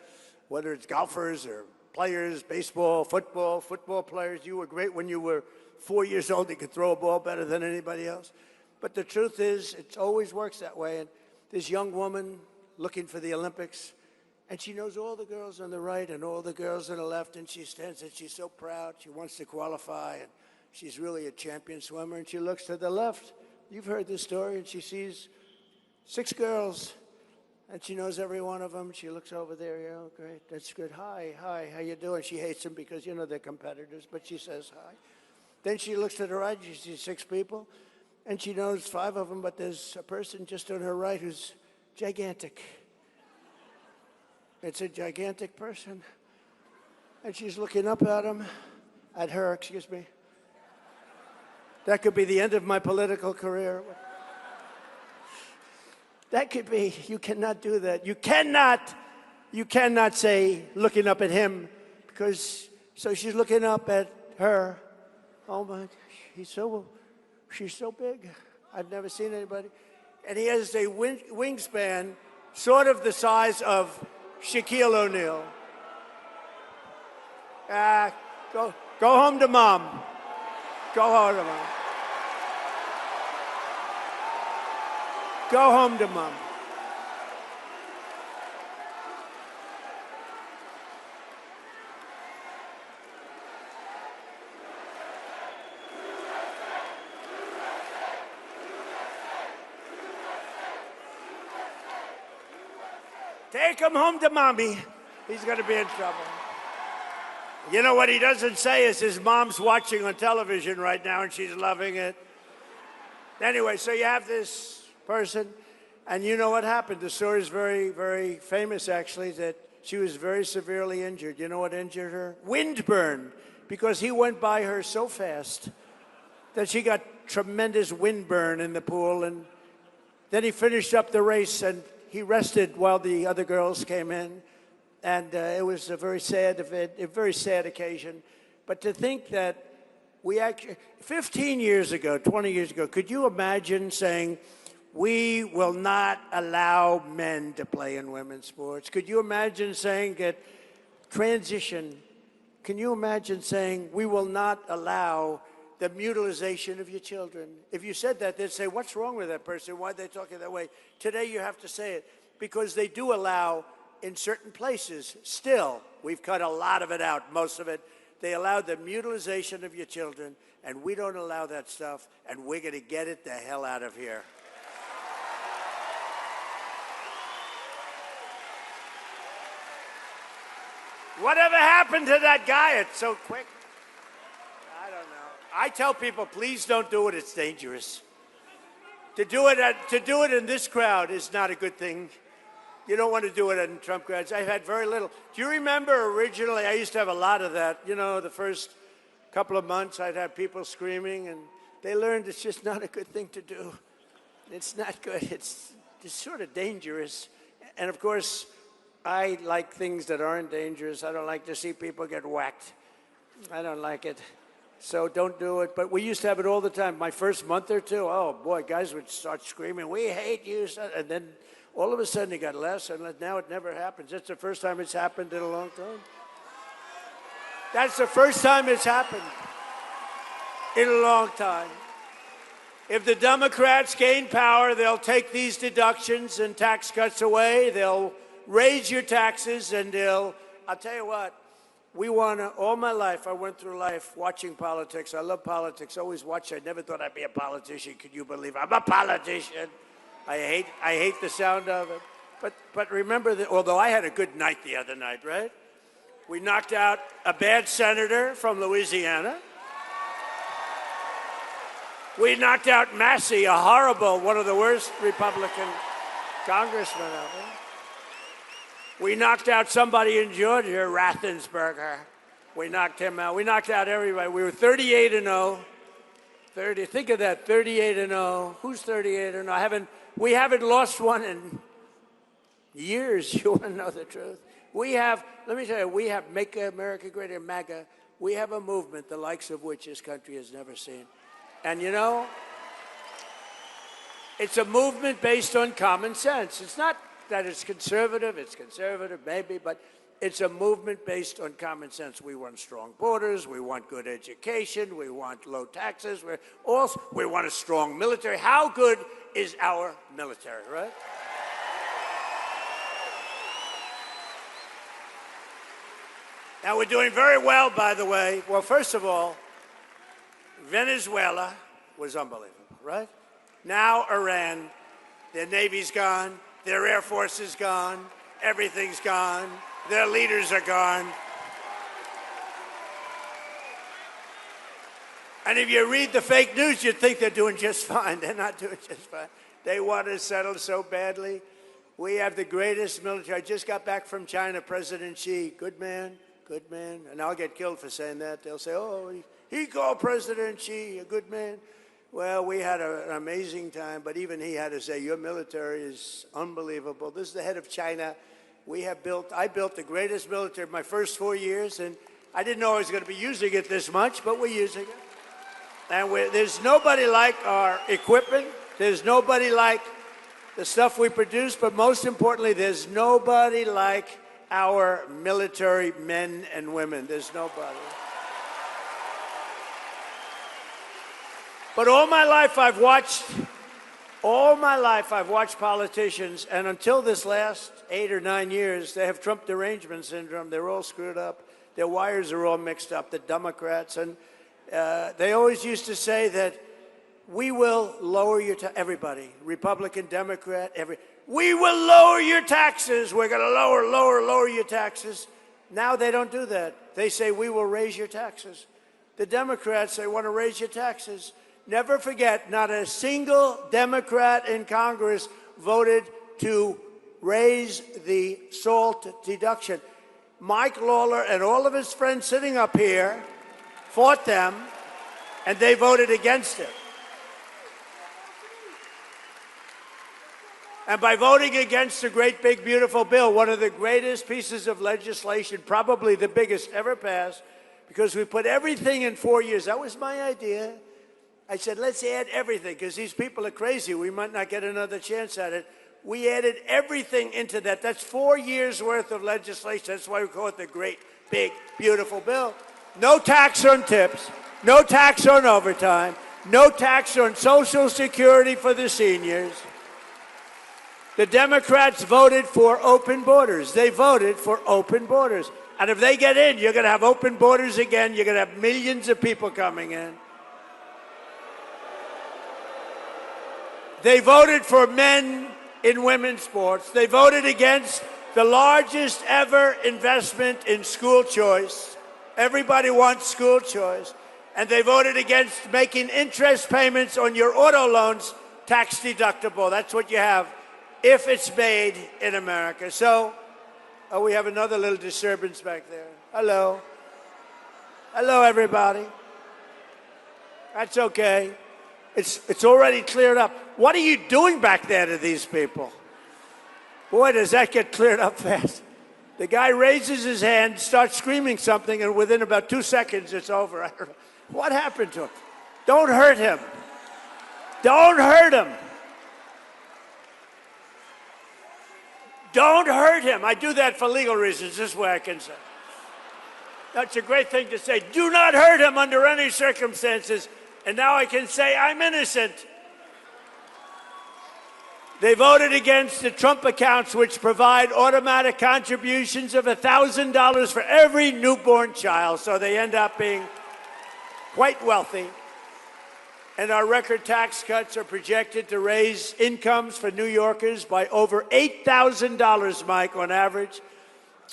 whether it's golfers or players, baseball, football players. You were great when you were 4 years old. You could throw a ball better than anybody else. But the truth is, it always works that way. And this young woman looking for the Olympics, and she knows all the girls on the right and all the girls on the left, and she stands and she's so proud. She wants to qualify, and she's really a champion swimmer. And she looks to the left. You've heard this story. And she sees 6 girls, and she knows every one of them. She looks over there. Yeah, oh, great. That's good. Hi, how you doing? She hates them because, you know, they're competitors, but she says hi. Then she looks to the right. She sees 6 people, and she knows 5 of them, but there's a person just on her right who's gigantic. It's a gigantic person. And she's looking up at him, at her, excuse me. That could be the end of my political career. That could be. You cannot do that. You cannot say looking up at him, because, so she's looking up at her. Oh my, she's so big. I've never seen anybody. And he has a wingspan sort of the size of Shaquille O'Neal. Go home to mom. Go home to mom. Go home to mom. Take him home to mommy. He's going to be in trouble. You know what he doesn't say is his mom's watching on television right now and she's loving it. Anyway, so you have this person, and you know what happened. The story is very, very famous, actually, that she was very severely injured. You know what injured her? Windburn, because he went by her so fast that she got tremendous windburn in the pool, and then he finished up the race, and he rested while the other girls came in. And it was a very sad event, a very sad occasion. But to think that we actually, 15 years ago, 20 years ago, could you imagine saying, we will not allow men to play in women's sports? Could you imagine saying that transition, can you imagine saying, we will not allow the mutilization of your children? If you said that, they'd say, what's wrong with that person? Why are they talking that way? Today you have to say it, because they do allow, in certain places, still, we've cut a lot of it out, most of it, they allow the mutilization of your children, and we don't allow that stuff, and we're going to get it the hell out of here. Whatever happened to that guy? It's so quick. I don't know. I tell people, please don't do it. It's dangerous. To do it in this crowd is not a good thing. You don't want to do it in Trump crowds. I've had very little. Do you remember originally, I used to have a lot of that. You know, the first couple of months, I'd have people screaming, and they learned it's just not a good thing to do. It's not good. It's sort of dangerous. And of course, I like things that aren't dangerous. I don't like to see people get whacked. I don't like it. So don't do it. But we used to have it all the time. My first month or two, oh boy, guys would start screaming, we hate you. And then all of a sudden it got less, and now it never happens. That's the first time it's happened in a long time. That's the first time it's happened in a long time. If the Democrats gain power, they'll take these deductions and tax cuts away. They'll raise your taxes, and I'll tell you what, all my life, I went through life watching politics. I love politics, always watched. I never thought I'd be a politician. Could you believe I'm a politician? I hate the sound of it. But remember that, although I had a good night the other night, right? We knocked out a bad senator from Louisiana. We knocked out Massey, a horrible, one of the worst Republican congressmen ever. We knocked out somebody in Georgia, Rathensberger. We knocked him out. We knocked out everybody. We were 38-0. 30. Think of that, 38-0. Who's 38-0? We haven't lost one in years. You want to know the truth? We have. Let me tell you. We have Make America Great Again, MAGA. We have a movement the likes of which this country has never seen. And you know, it's a movement based on common sense. It's not that it's conservative maybe, but it's a movement based on common sense. We want strong borders, we want good education, we want low taxes, we want a strong military. How good is our military, right? Now we're doing very well, by the way. Well, first of all, Venezuela was unbelievable, right? Now Iran, their Navy's gone, their Air Force is gone, everything's gone, their leaders are gone. And if you read the fake news, you'd think they're doing just fine. They're not doing just fine. They want to settle so badly. We have the greatest military. I just got back from China, President Xi, good man, and I'll get killed for saying that. They'll say, oh, he called President Xi a good man. Well, we had an amazing time, but even he had to say, your military is unbelievable. This is the head of China. I built the greatest military my first 4 years, and I didn't know I was going to be using it this much, but we're using it. And there's nobody like our equipment. There's nobody like the stuff we produce, but most importantly, there's nobody like our military men and women. There's nobody. But all my life I've watched politicians, and until this last 8 or 9 years, they have Trump derangement syndrome. They're all screwed up. Their wires are all mixed up, the Democrats. And they always used to say that we will lower your everybody, Republican, Democrat, we will lower your taxes. We're going to lower your taxes. Now they don't do that. They say we will raise your taxes. The Democrats, they want to raise your taxes. Never forget, not a single Democrat in Congress voted to raise the SALT deduction. Mike Lawler and all of his friends sitting up here fought them, and they voted against it. And by voting against the great, big, beautiful bill, one of the greatest pieces of legislation, probably the biggest ever passed, because we put everything in 4 years. That was my idea. I said, let's add everything, because these people are crazy. We might not get another chance at it. We added everything into that. That's 4 years' worth of legislation. That's why we call it the great, big, beautiful bill. No tax on tips, no tax on overtime, no tax on Social Security for the seniors. The Democrats voted for open borders. They voted for open borders. And if they get in, you're going to have open borders again. You're going to have millions of people coming in. They voted for men in women's sports. They voted against the largest ever investment in school choice. Everybody wants school choice. And they voted against making interest payments on your auto loans tax deductible. That's what you have if it's made in America. So, we have another little disturbance back there. Hello. Hello, everybody. That's okay. It's already cleared up. What are you doing back there to these people? Boy, does that get cleared up fast. The guy raises his hand, starts screaming something, and within about 2 seconds, it's over. I don't know. What happened to him? Don't hurt him. Don't hurt him. Don't hurt him. I do that for legal reasons. This way I can say. That's a great thing to say. Do not hurt him under any circumstances. And now I can say I'm innocent. They voted against the Trump accounts, which provide automatic contributions of $1,000 for every newborn child. So they end up being quite wealthy. And our record tax cuts are projected to raise incomes for New Yorkers by over $8,000, Mike, on average.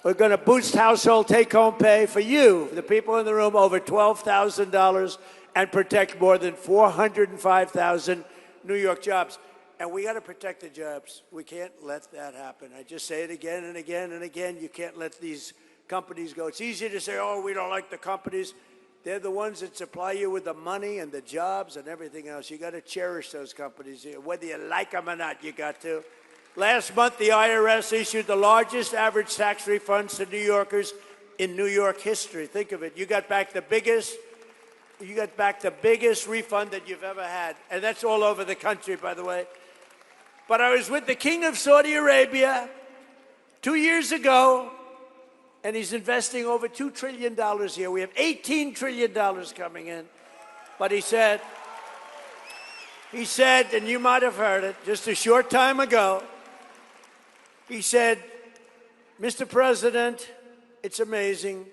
We're going to boost household take-home pay for you, the people in the room, over $12,000 and protect more than 405,000 New York jobs. And we got to protect the jobs. We can't let that happen. I just say it again and again and again. You can't let these companies go. It's easy to say, oh, we don't like the companies. They're the ones that supply you with the money and the jobs and everything else. You got to cherish those companies. Whether you like them or not, you got to. Last month, the IRS issued the largest average tax refunds to New Yorkers in New York history. Think of it. You got back the biggest refund that you've ever had. And that's all over the country, by the way. But I was with the King of Saudi Arabia 2 years ago, and he's investing over $2 trillion here. We have $18 trillion coming in. But he said, and you might have heard it just a short time ago, he said, Mr. President, it's amazing.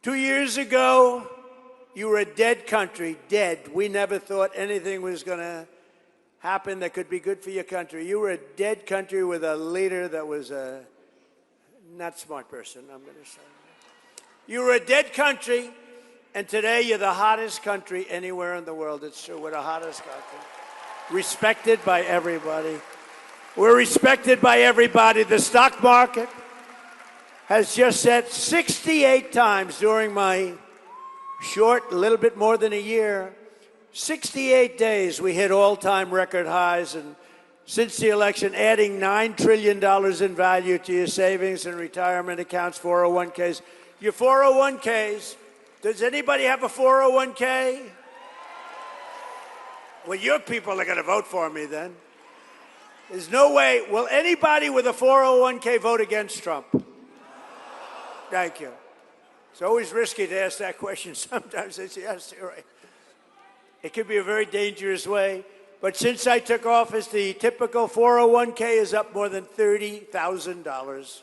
2 years ago, you were a dead country, dead. We never thought anything was going to happen that could be good for your country. You were a dead country with a leader that was a not smart person, I'm going to say. You were a dead country, and today you're the hottest country anywhere in the world. It's true, we're the hottest country. Respected by everybody. We're respected by everybody. The stock market has just set 68 times during my short, a little bit more than a year. 68 days we hit all-time record highs, and since the election, adding $9 trillion in value to your savings and retirement accounts, 401ks. Your 401ks, does anybody have a 401k? Well, your people are going to vote for me then. There's no way. Will anybody with a 401k vote against Trump? Thank you. It's always risky to ask that question. Sometimes they say, yes, you're right. It could be a very dangerous way. But since I took office, the typical 401k is up more than $30,000.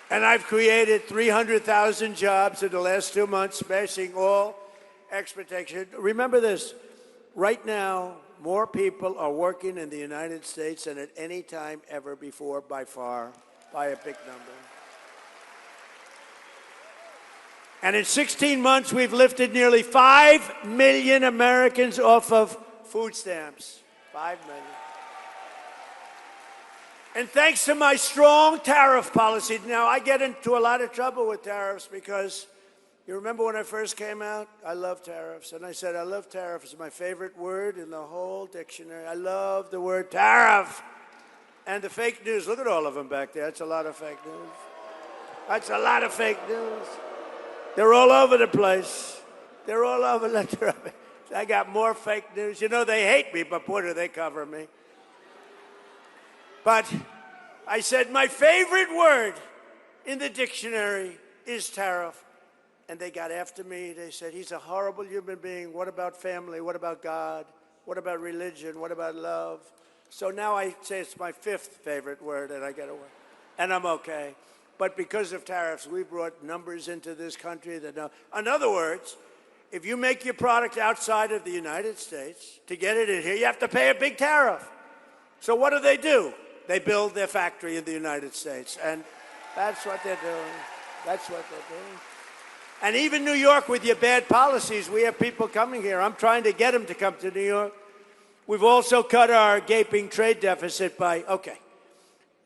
And I've created 300,000 jobs in the last 2 months, smashing all expectations. Remember this, right now, more people are working in the United States than at any time ever before, by far, by a big number. And in 16 months, we've lifted nearly 5 million Americans off of food stamps. 5 million. And thanks to my strong tariff policy, now I get into a lot of trouble with tariffs because you remember when I first came out? I love tariffs. And I said, I love tariffs. It's my favorite word in the whole dictionary. I love the word tariff. And the fake news, look at all of them back there. That's a lot of fake news. That's a lot of fake news. They're all over the place. They're all over. I got more fake news. You know, they hate me, but boy, do they cover me. But I said my favorite word in the dictionary is tariff. And they got after me. They said, he's a horrible human being. What about family? What about God? What about religion? What about love? So now I say it's my 5th favorite word, and I get away. And I'm okay. But because of tariffs, we brought numbers into this country that know. In other words, if you make your product outside of the United States, to get it in here, you have to pay a big tariff. So what do? They build their factory in the United States. And that's what they're doing. That's what they're doing. And even New York, with your bad policies, we have people coming here. I'm trying to get them to come to New York. We've also cut our gaping trade deficit by, okay,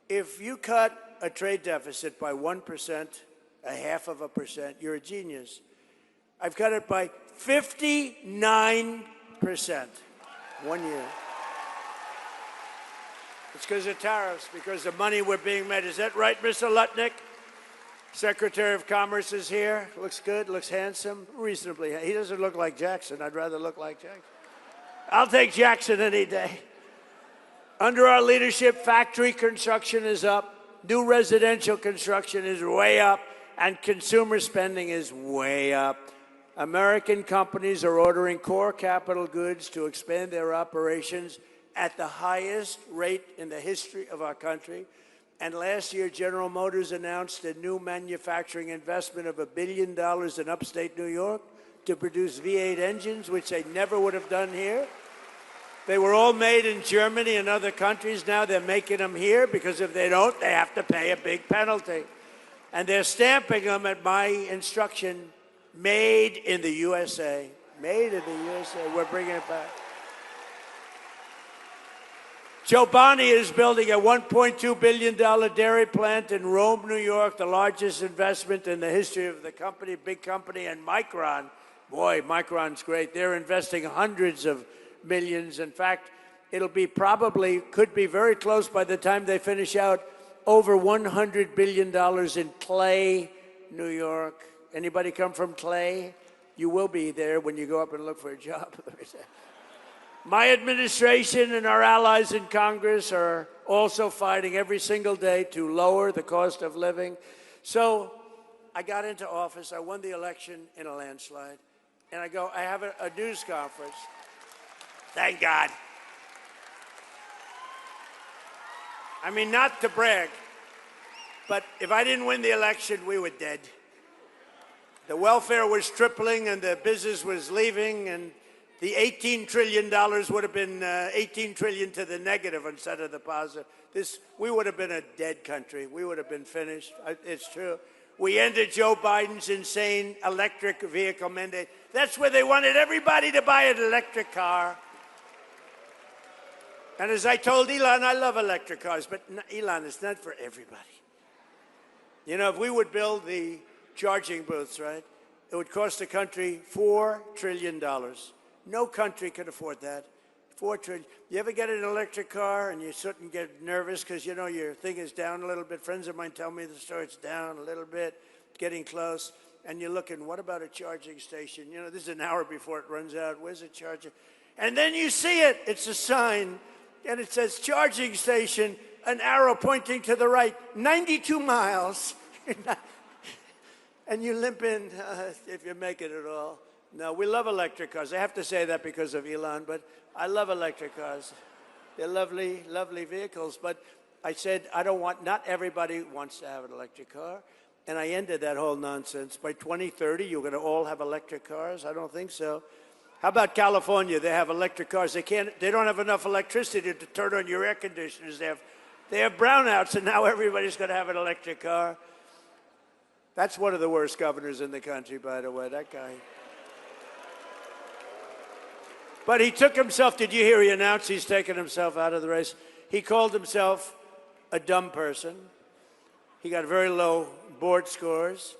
if you cut a trade deficit by 1%, 0.5%, you're a genius. I've cut it by 59%, 1 year. It's because of tariffs, because the money we're being made. Is that right, Mr. Lutnick? Secretary of Commerce is here. Looks good, looks handsome, reasonably. He doesn't look like Jackson. I'd rather look like Jackson. I'll take Jackson any day. Under our leadership, factory construction is up. New residential construction is way up, and consumer spending is way up. American companies are ordering core capital goods to expand their operations at the highest rate in the history of our country. And last year, General Motors announced a new manufacturing investment of $1 billion in upstate New York to produce V8 engines, which they never would have done here. They were all made in Germany and other countries. Now they're making them here because if they don't, they have to pay a big penalty. And they're stamping them at my instruction, made in the USA. Made in the USA. We're bringing it back. Joe Bonney is building a $1.2 billion dairy plant in Rome, New York, the largest investment in the history of the company, big company, and Micron. Boy, Micron's great. They're investing hundreds of millions. In fact, it'll be could be very close by the time they finish out, over $100 billion in Clay, New York. Anybody come from Clay? You will be there when you go up and look for a job. My administration and our allies in Congress are also fighting every single day to lower the cost of living. So I got into office. I won the election in a landslide. And I have a news conference. Thank God. I mean, not to brag, but if I didn't win the election, we were dead. The welfare was tripling and the business was leaving, and the $18 trillion would have been 18 trillion to the negative instead of the positive. We would have been a dead country. We would have been finished. It's true. We ended Joe Biden's insane electric vehicle mandate. That's where they wanted everybody to buy an electric car. And as I told Elon, I love electric cars, but Elon, it's not for everybody. You know, if we would build the charging booths, right, it would cost the country $4 trillion. No country could afford that. $4 trillion. You ever get an electric car and you sit and get nervous because, you know, your thing is down a little bit? Friends of mine tell me the story, it's down a little bit, getting close. And you're looking, what about a charging station? You know, this is an hour before it runs out. Where's the charger? And then you see it. It's a sign. And it says, charging station, an arrow pointing to the right, 92 miles. And you limp in if you make it at all. No, we love electric cars. I have to say that because of Elon, but I love electric cars. They're lovely, lovely vehicles. But I said, not everybody wants to have an electric car. And I ended that whole nonsense. By 2030, you're going to all have electric cars? I don't think so. How about California? They have electric cars. They don't have enough electricity to turn on your air conditioners. They have brownouts, and now everybody's going to have an electric car. That's one of the worst governors in the country, by the way, that guy. But he took himself, did you hear he announced he's taken himself out of the race? He called himself a dumb person. He got very low board scores.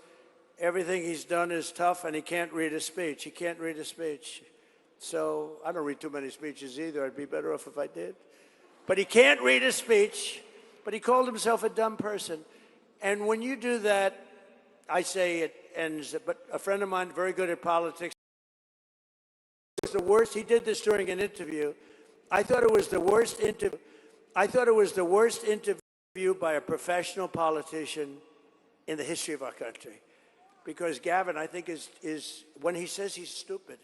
Everything he's done is tough, and he can't read a speech. He can't read a speech. So I don't read too many speeches either. I'd be better off if I did. But he can't read a speech, but he called himself a dumb person. And when you do that, I say it ends. But a friend of mine, very good at politics, it was the worst. He did this during an interview. I thought it was the worst interview. I thought it was the worst interview by a professional politician in the history of our country. Because Gavin, I think, is when he says he's stupid.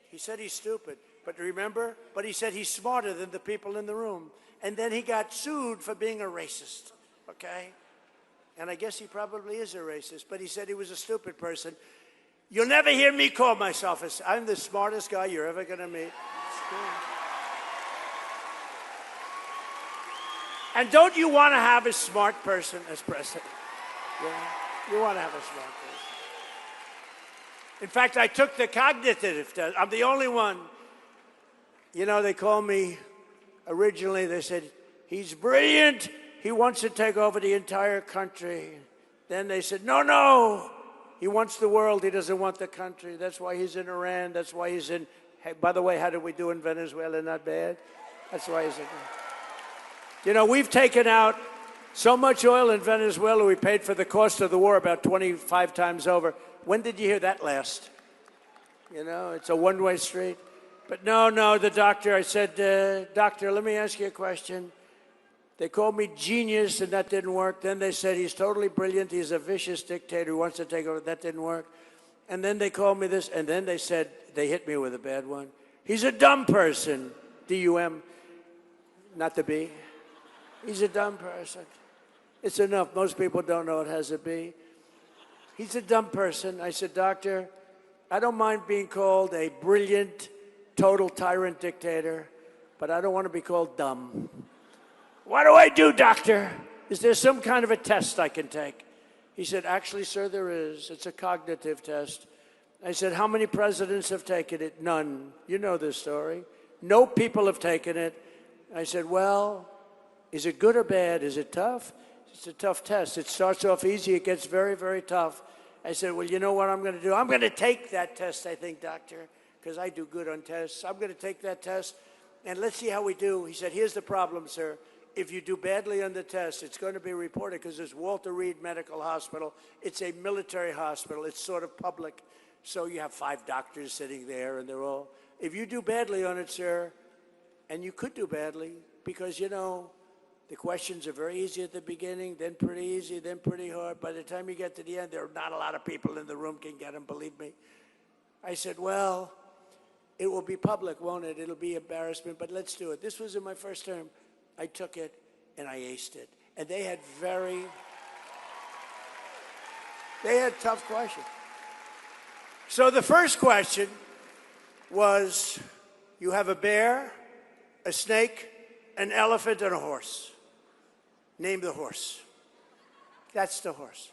He said he's stupid. But remember? But he said he's smarter than the people in the room. And then he got sued for being a racist. Okay? And I guess he probably is a racist. But he said he was a stupid person. You'll never hear me call myself I'm the smartest guy you're ever going to meet. And don't you want to have a smart person as president? Yeah. You want to have a smart person. In fact, I took the cognitive test. I'm the only one. You know, they called me, originally they said, he's brilliant. He wants to take over the entire country. Then they said, no. He wants the world. He doesn't want the country. That's why he's in Iran. That's why he's in, hey, by the way, how did we do in Venezuela? Not bad. That's why he's in. You know, we've taken out so much oil in Venezuela, we paid for the cost of the war about 25 times over. When did you hear that last? You know, it's a one-way street. But no, the doctor, I said, doctor, let me ask you a question. They called me genius, and that didn't work. Then they said he's totally brilliant. He's a vicious dictator who wants to take over. That didn't work. And then they called me this, and then they said, they hit me with a bad one. He's a dumb person, D-U-M, not the B. He's a dumb person. It's enough. Most people don't know it has a B. He's a dumb person. I said, doctor, I don't mind being called a brilliant, total tyrant dictator, but I don't want to be called dumb. What do I do, doctor? Is there some kind of a test I can take? He said, actually, sir, there is. It's a cognitive test. I said, how many presidents have taken it? None. You know this story. No people have taken it. I said, well, is it good or bad? Is it tough? It's a tough test. It starts off easy. It gets very, very tough. I said, well, you know what I'm going to do? I'm going to take that test, I think, doctor, because I do good on tests. I'm going to take that test, and let's see how we do. He said, here's the problem, sir. If you do badly on the test, it's going to be reported because there's Walter Reed Medical Hospital. It's a military hospital. It's sort of public. So you have 5 doctors sitting there, and they're all, if you do badly on it, sir, and you could do badly because, you know, the questions are very easy at the beginning, then pretty easy, then pretty hard. By the time you get to the end, there are not a lot of people in the room can get them, believe me. I said, well, it will be public, won't it? It'll be embarrassment, but let's do it. This was in my first term. I took it, and I aced it. And they had tough questions. So the first question was, you have a bear, a snake, an elephant, and a horse. Name the horse. That's the horse.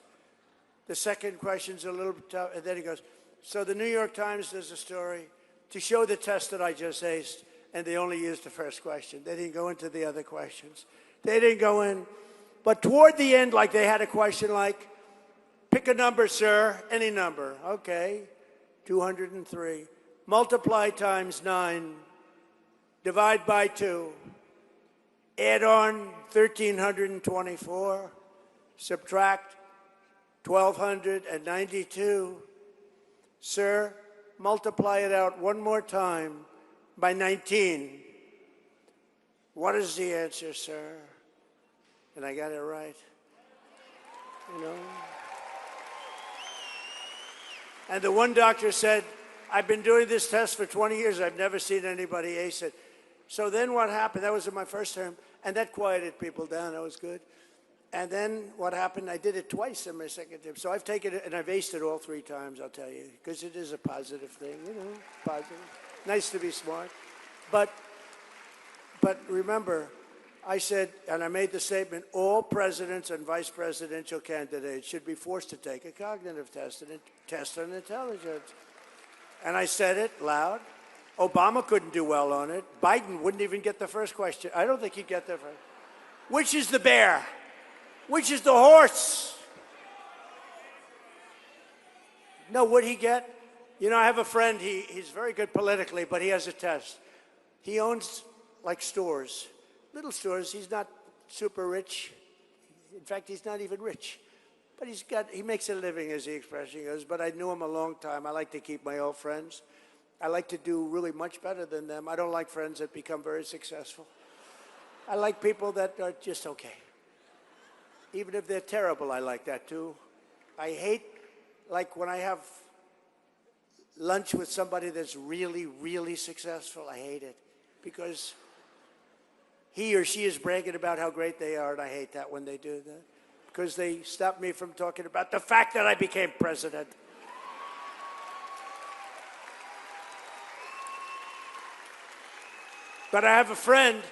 The second question's a little tough, and then he goes, so the New York Times does a story to show the test that I just aced, and they only used the first question. They didn't go into the other questions. They didn't go in. But toward the end, like they had a question like, pick a number, sir, any number. Okay, 203. Multiply times 9. Divide by 2. Add on 1,324. Subtract 1,292. Sir, multiply it out one more time by 19. What is the answer, sir? And I got it right. You know? And the one doctor said, I've been doing this test for 20 years. I've never seen anybody ace it. So then what happened? That was in my first term. And that quieted people down. That was good. And then what happened? I did it twice in my second term. So I've taken it, and I've aced it all 3 times, I'll tell you, because it is a positive thing, you know, positive. Nice to be smart. But remember, I said, and I made the statement, all presidents and vice presidential candidates should be forced to take a cognitive test and a test on intelligence. And I said it loud. Obama couldn't do well on it. Biden wouldn't even get the first question. I don't think he'd get the first. Which is the bear? Which is the horse? No, would he get? You know, I have a friend, he's very good politically, but he has a test. He owns, like, stores, little stores. He's not super rich. In fact, he's not even rich. But he makes a living, as the expression goes. But I knew him a long time. I like to keep my old friends. I like to do really much better than them. I don't like friends that become very successful. I like people that are just okay. Even if they're terrible, I like that too. I hate, like, when I have lunch with somebody that's really, really successful. I hate it because he or she is bragging about how great they are, and I hate that when they do that because they stop me from talking about the fact that I became president. But I have a friend,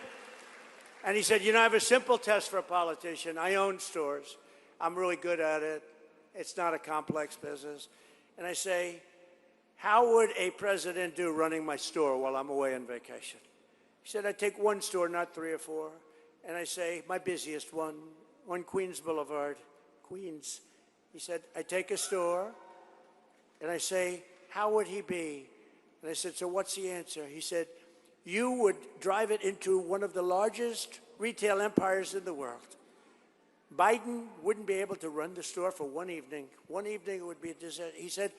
and he said, you know, I have a simple test for a politician. I own stores. I'm really good at it. It's not a complex business. And I say, how would a president do running my store while I'm away on vacation? He said, I take one store, not 3 or 4. And I say, my busiest one, on Queens Boulevard, Queens. He said, I take a store, and I say, how would he be? And I said, so what's the answer? He said, you would drive it into one of the largest retail empires in the world. Biden wouldn't be able to run the store for one evening. One evening it would be a disaster. He said,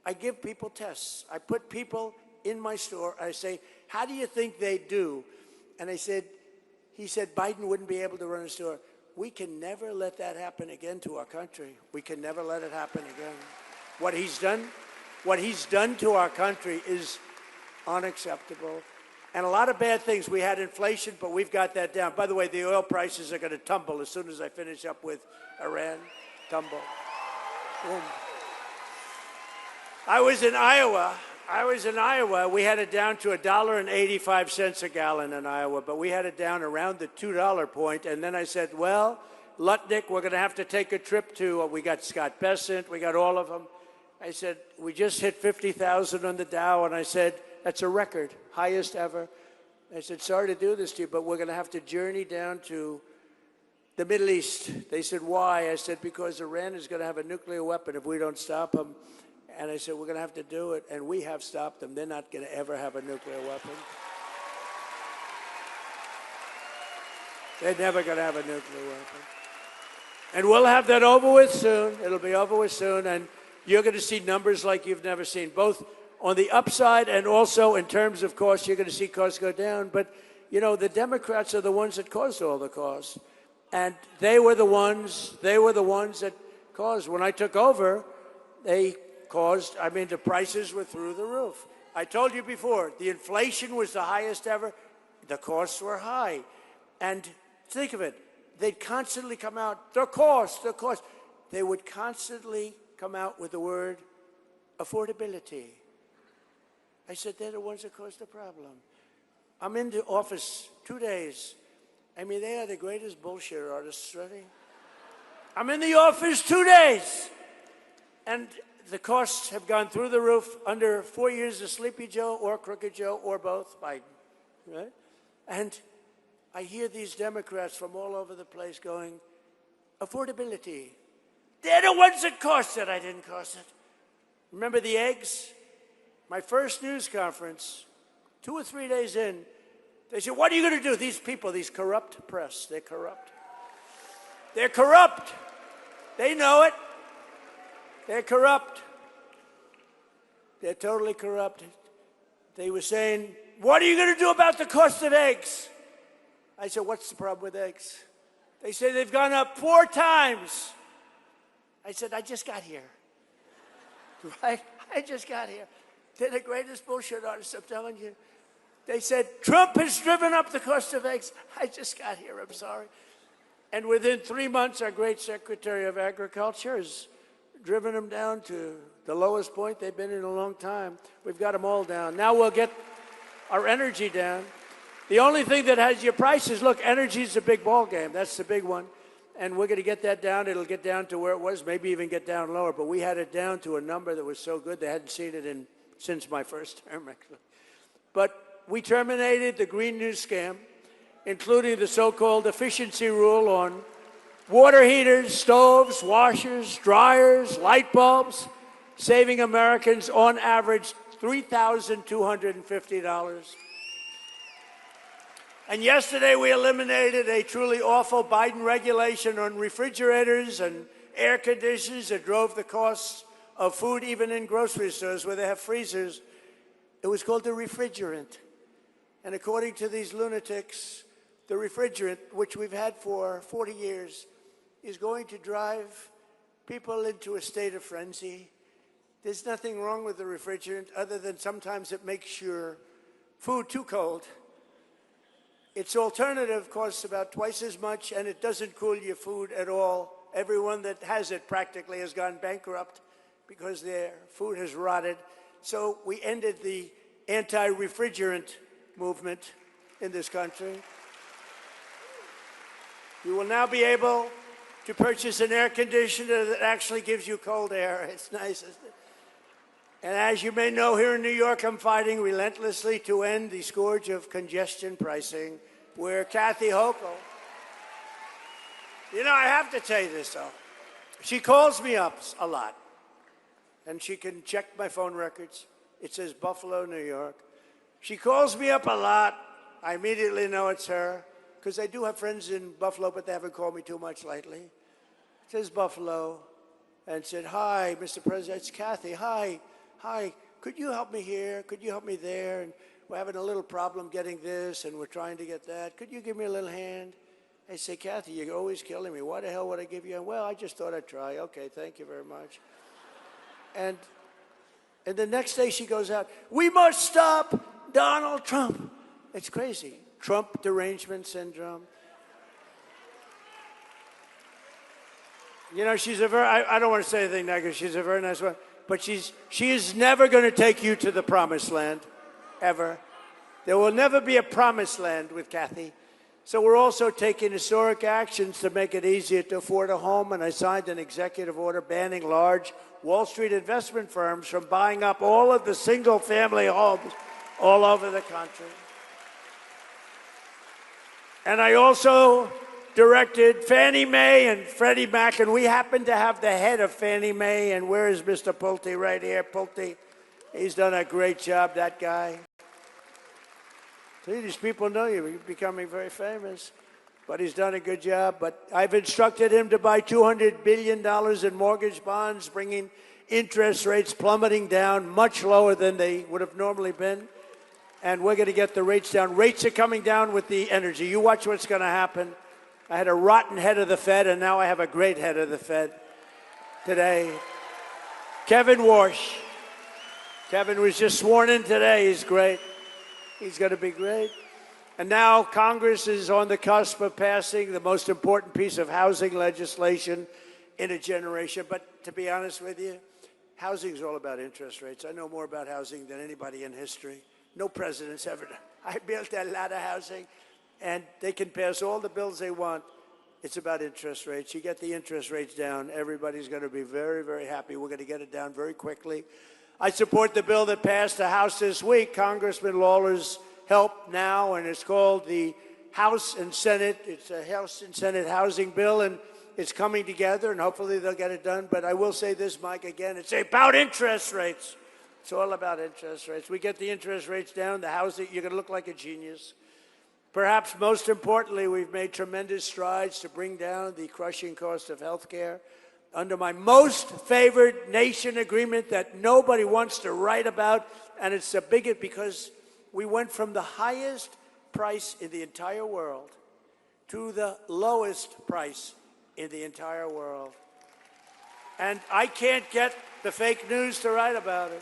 I give people tests. I put people in my store. I say, how do you think they do? And he said, Biden wouldn't be able to run a store. We can never let that happen again to our country. We can never let it happen again. What he's done to our country is unacceptable. And a lot of bad things. We had inflation, but we've got that down. By the way, the oil prices are going to tumble as soon as I finish up with Iran. Tumble. Boom. I was in Iowa. We had it down to $1.85 a gallon in Iowa, but we had it down around the $2 point. And then I said, well, Lutnick, we're going to have to take a trip to, we got Scott Bessent, we got all of them. I said, we just hit 50,000 on the Dow, and I said, that's a record, highest ever. I said, sorry to do this to you, but we're going to have to journey down to the Middle East. They said, why? I said, because Iran is going to have a nuclear weapon if we don't stop them. And I said, we're going to have to do it, and we have stopped them. They're not going to ever have a nuclear weapon. They're never going to have a nuclear weapon. And we'll have that over with soon. It'll be over with soon, and you're going to see numbers like you've never seen, both on the upside and also in terms of costs. You're going to see costs go down. But, you know, the Democrats are the ones that caused all the costs. And they were the ones that caused. When I took over, they caused, I mean, the prices were through the roof. I told you before, the inflation was the highest ever. The costs were high. And think of it, they'd constantly come out, the cost. They would constantly come out with the word affordability. I said, they're the ones that caused the problem. I'm in the office 2 days. I mean, they are the greatest bullshit artists, ready? I'm in the office 2 days. And the costs have gone through the roof under 4 years of Sleepy Joe or Crooked Joe or both, Biden, right? And I hear these Democrats from all over the place going, affordability. They're the ones that caused it. I didn't cause it. Remember the eggs? My first news conference, 2 or 3 days in, they said, what are you going to do? These people, these corrupt press, they're corrupt. They're corrupt. They know it. They're corrupt. They're totally corrupt. They were saying, what are you going to do about the cost of eggs? I said, what's the problem with eggs? They said, they've gone up 4 times. I said, I just got here. Right? I just got here. They're the greatest bullshit artists, I'm telling you. They said, Trump has driven up the cost of eggs. I just got here, I'm sorry. And within 3 months, our great Secretary of Agriculture has driven them down to the lowest point they've been in a long time. We've got them all down. Now we'll get our energy down. The only thing that has your prices, look, energy is a big ball game. That's the big one. And we're going to get that down. It'll get down to where it was, maybe even get down lower. But we had it down to a number that was so good they hadn't seen it since my first term, actually. But we terminated the Green News scam, including the so-called efficiency rule on water heaters, stoves, washers, dryers, light bulbs, saving Americans on average $3,250. And yesterday we eliminated a truly awful Biden regulation on refrigerators and air conditioners that drove the costs of food even in grocery stores where they have freezers. It was called the refrigerant. And according to these lunatics, the refrigerant, which we've had for 40 years, is going to drive people into a state of frenzy. There's nothing wrong with the refrigerant other than sometimes it makes your food too cold. Its alternative costs about twice as much, and it doesn't cool your food at all. Everyone that has it practically has gone bankrupt because their food has rotted. So we ended the anti-refrigerant movement in this country. You will now be able to purchase an air conditioner that actually gives you cold air. It's nice, isn't it? And as you may know, here in New York, I'm fighting relentlessly to end the scourge of congestion pricing, where Kathy Hochul, you know, I have to tell you this, though. She calls me up a lot, and she can check my phone records. It says Buffalo, New York. She calls me up a lot. I immediately know it's her, because I do have friends in Buffalo, but they haven't called me too much lately. It says Buffalo, and said, hi, Mr. President, it's Kathy. Hi, could you help me here? Could you help me there? And we're having a little problem getting this, and we're trying to get that. Could you give me a little hand? I say, Kathy, you're always killing me. Why the hell would I give you a, well, I just thought I'd try. Okay, thank you very much. And the next day she goes out, we must stop Donald Trump. It's crazy. Trump derangement syndrome. You know, she's a very, I don't want to say anything negative, she's a very nice one. but she is never going to take you to the promised land, ever. There will never be a promised land with Kathy. So we're also taking historic actions to make it easier to afford a home, and I signed an executive order banning large Wall Street investment firms from buying up all of the single-family homes all over the country. And I also directed Fannie Mae and Freddie Mac, and we happen to have the head of Fannie Mae, and where is Mr. Pulte? Right here, Pulte. He's done a great job, that guy. See, these people know you. You're becoming very famous. But he's done a good job. But I've instructed him to buy $200 billion in mortgage bonds, bringing interest rates plummeting down much lower than they would have normally been. And we're going to get the rates down. Rates are coming down with the energy. You watch what's going to happen. I had a rotten head of the Fed, and now I have a great head of the Fed today. Kevin Warsh. Kevin was just sworn in today. He's great. He's going to be great. And now Congress is on the cusp of passing the most important piece of housing legislation in a generation. But to be honest with you, housing is all about interest rates. I know more about housing than anybody in history. No president's ever done. I built a lot of housing, and they can pass all the bills they want. It's about interest rates. You get the interest rates down, everybody's going to be very, very happy. We're going to get it down very quickly. I support the bill that passed the House this week, Congressman Lawler's help now, and it's called the House and Senate. It's a House and Senate housing bill, and it's coming together, and hopefully they'll get it done. But I will say this, Mike, again, it's about interest rates. It's all about interest rates. We get the interest rates down, the housing, you're going to look like a genius. Perhaps most importantly, we've made tremendous strides to bring down the crushing cost of health care. Under my most favored nation agreement that nobody wants to write about, and it's a bigot because we went from the highest price in the entire world to the lowest price in the entire world. And I can't get the fake news to write about it.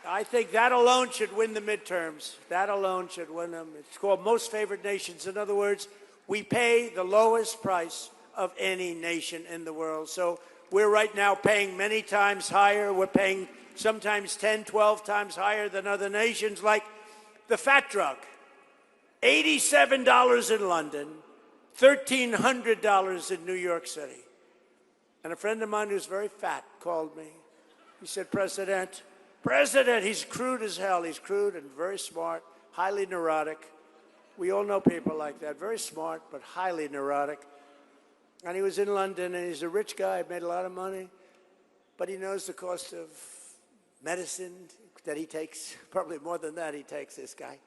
I think that alone should win the midterms. That alone should win them. It's called most favored nations. In other words, we pay the lowest price of any nation in the world. So we're right now paying many times higher. We're paying sometimes 10, 12 times higher than other nations, like the fat drug. $87 in London, $1,300 in New York City. And a friend of mine who's very fat called me. He said, President, he's crude as hell. He's crude and very smart, highly neurotic. We all know people like that, very smart, but highly neurotic. And he was in London, and he's a rich guy, made a lot of money, but he knows the cost of medicine that he takes, probably more than that he takes, this guy.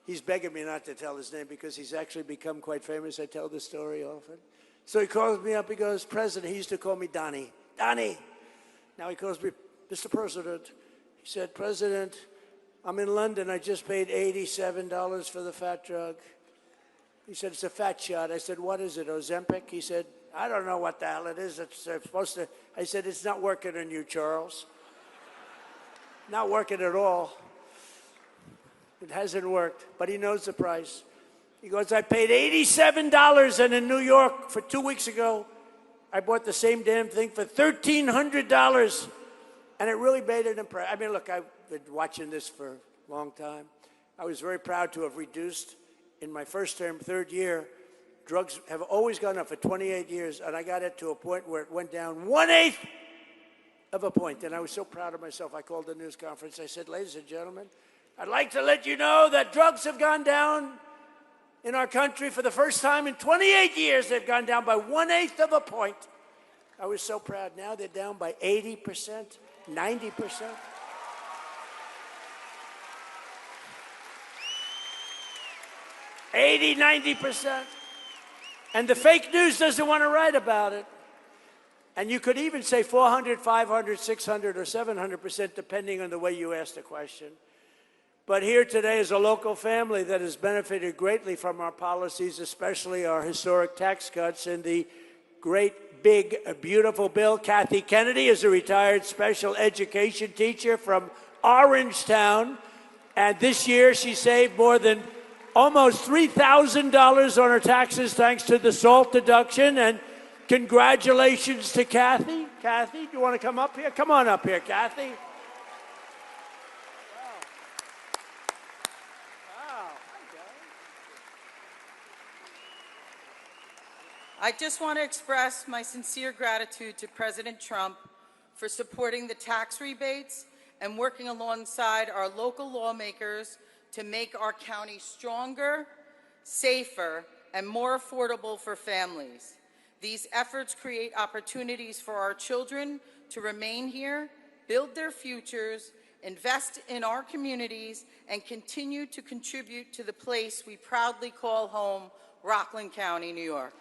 He's begging me not to tell his name because he's actually become quite famous. I tell the story often. So he calls me up, he goes, President, he used to call me Donnie. Donnie. Now he calls me, Mr. President. He said, President, I'm in London. I just paid $87 for the fat drug. He said, it's a fat shot. I said, what is it, Ozempic? He said, I don't know what the hell it is. It's supposed to. I said, it's not working on you, Charles. Not working at all. It hasn't worked, but he knows the price. He goes, I paid $87, and in New York for 2 weeks ago, I bought the same damn thing for $1,300, and it really made an impression. I mean, look, I've been watching this for a long time. I was very proud to have reduced, in my first term, third year, drugs have always gone up for 28 years, and I got it to a point where it went down 1/8 of a point, and I was so proud of myself. I called a news conference. I said, ladies and gentlemen, I'd like to let you know that drugs have gone down in our country for the first time in 28 years. They've gone down by 1/8 of a point. I was so proud. Now they're down by 80%, 90%. $80, 90%. And the fake news doesn't want to write about it. And you could even say 400, 500, 600, or 700%, depending on the way you ask the question. But here today is a local family that has benefited greatly from our policies, especially our historic tax cuts and the great, big, beautiful bill. Kathy Kennedy is a retired special education teacher from Orangetown. And this year she saved more than almost $3,000 on her taxes thanks to the SALT deduction. And congratulations to Kathy. Kathy, do you want to come up here? Come on up here, Kathy. I just want to express my sincere gratitude to President Trump for supporting the tax rebates and working alongside our local lawmakers to make our county stronger, safer, and more affordable for families. These efforts create opportunities for our children to remain here, build their futures, invest in our communities, and continue to contribute to the place we proudly call home, Rockland County, New York.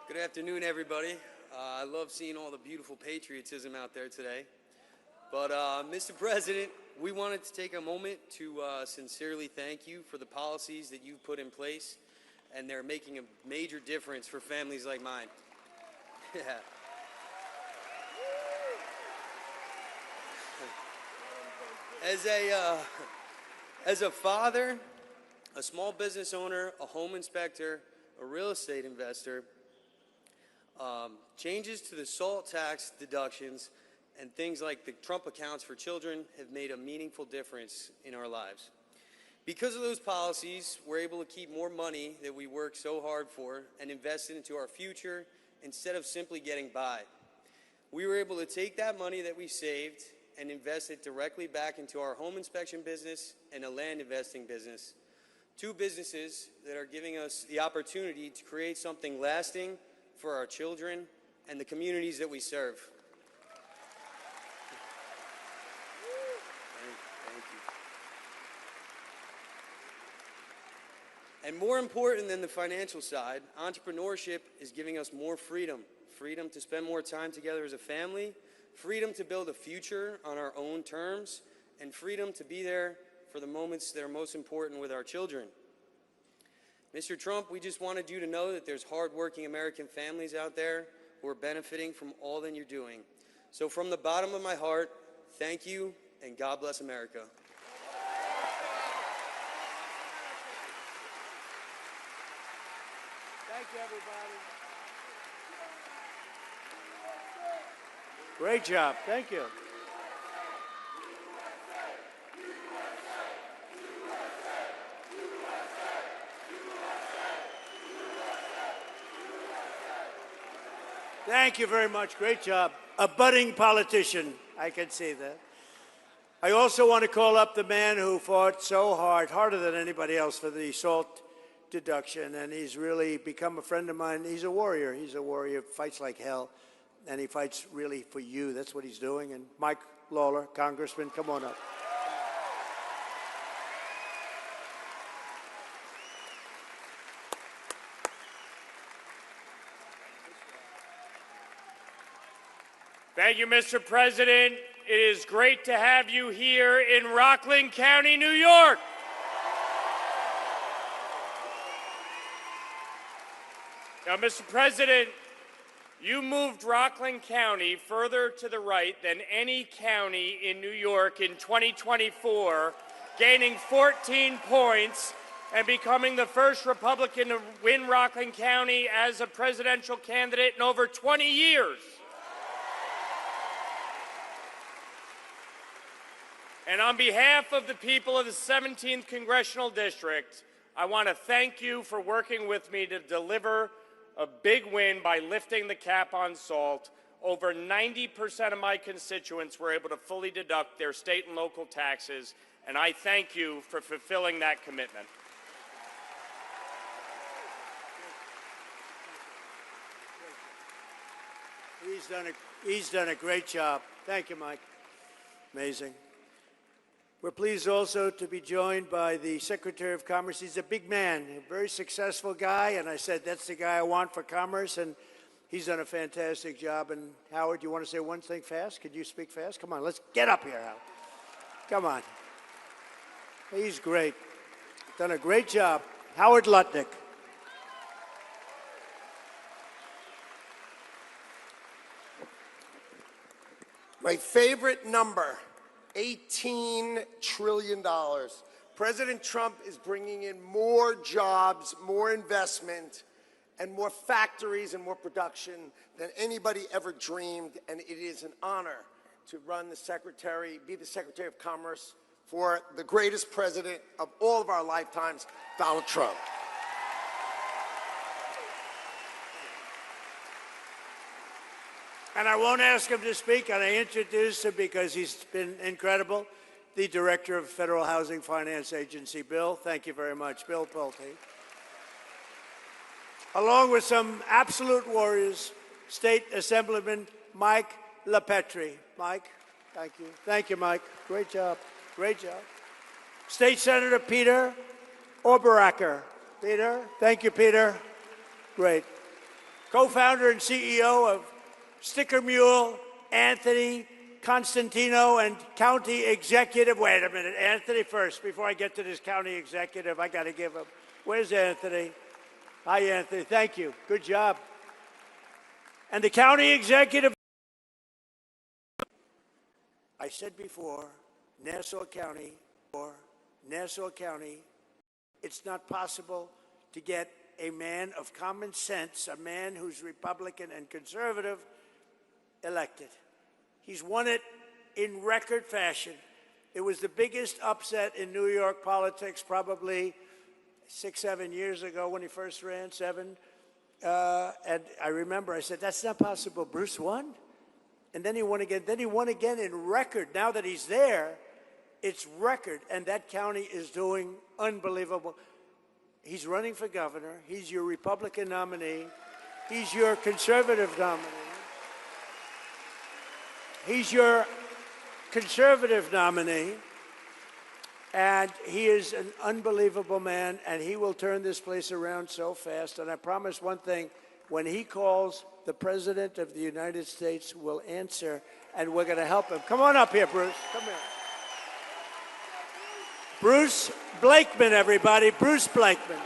Good afternoon, everybody. I love seeing all the beautiful patriotism out there today. But, Mr. President, we wanted to take a moment to sincerely thank you for the policies that you've put in place, and they're making a major difference for families like mine. Yeah. As a father, a small business owner, a home inspector, a real estate investor, changes to the SALT tax deductions and things like the Trump accounts for children have made a meaningful difference in our lives. Because of those policies, we're able to keep more money that we work so hard for and invest it into our future instead of simply getting by. We were able to take that money that we saved and invest it directly back into our home inspection business and a land investing business. Two businesses that are giving us the opportunity to create something lasting for our children and the communities that we serve. Thank you. And more important than the financial side, entrepreneurship is giving us more freedom. Freedom to spend more time together as a family, freedom to build a future on our own terms, and freedom to be there for the moments that are most important with our children. Mr. Trump, we just wanted you to know that there's hardworking American families out there who are benefiting from all that you're doing. So from the bottom of my heart, thank you, and God bless America. Thank you, everybody. Great job. Thank you. Thank you very much. Great job. A budding politician. I can see that. I also want to call up the man who fought so hard, harder than anybody else, for the SALT deduction, and he's really become a friend of mine. He's a warrior. He's a warrior, fights like hell, and he fights really for you. That's what he's doing. And Mike Lawler, Congressman, come on up. Thank you, Mr. President. It is great to have you here in Rockland County, New York. Now, Mr. President, you moved Rockland County further to the right than any county in New York in 2024, gaining 14 points and becoming the first Republican to win Rockland County as a presidential candidate in over 20 years. And on behalf of the people of the 17th Congressional District, I want to thank you for working with me to deliver a big win by lifting the cap on SALT. Over 90% of my constituents were able to fully deduct their state and local taxes, and I thank you for fulfilling that commitment. He's done a great job. Thank you, Mike. Amazing. We're pleased also to be joined by the Secretary of Commerce. He's a big man, a very successful guy, and I said, that's the guy I want for commerce, and he's done a fantastic job. And Howard, you want to say one thing fast? Could you speak fast? Come on, let's get up here, Howard. Come on. He's great. Done a great job. Howard Lutnick. My favorite number, $18 trillion. President Trump is bringing in more jobs, more investment, and more factories and more production than anybody ever dreamed, and it is an honor to be the Secretary of Commerce for the greatest president of all of our lifetimes, Donald Trump. And I won't ask him to speak, and I introduce him because he's been incredible. The Director of Federal Housing Finance Agency, Bill. Thank you very much, Bill Pulte. Along with some absolute warriors, State Assemblyman Mike LaPetrie. Mike, thank you. Thank you, Mike. Great job. Great job. State Senator Peter Oberacker. Peter, thank you, Peter. Great. Co-founder and CEO of Sticker Mule, Anthony Constantino, and County Executive. Wait a minute, Anthony first. Before I get to this County Executive, I got to give him. Where's Anthony? Hi, Anthony. Thank you. Good job. And the County Executive. I said before, Nassau County, it's not possible to get a man of common sense, a man who's Republican and conservative, elected. He's won it in record fashion. It was the biggest upset in New York politics probably 6, 7 years ago when he first ran, 7. And I remember I said, that's not possible. Bruce won? And then he won again. Then he won again in record. Now that he's there, it's record. And that county is doing unbelievable. He's running for governor. He's your Republican nominee. He's your conservative nominee. He's your conservative nominee, and he is an unbelievable man, and he will turn this place around so fast. And I promise one thing, when he calls, the President of the United States will answer, and we're going to help him. Come on up here, Bruce. Come here. Bruce Blakeman, everybody. Bruce Blakeman.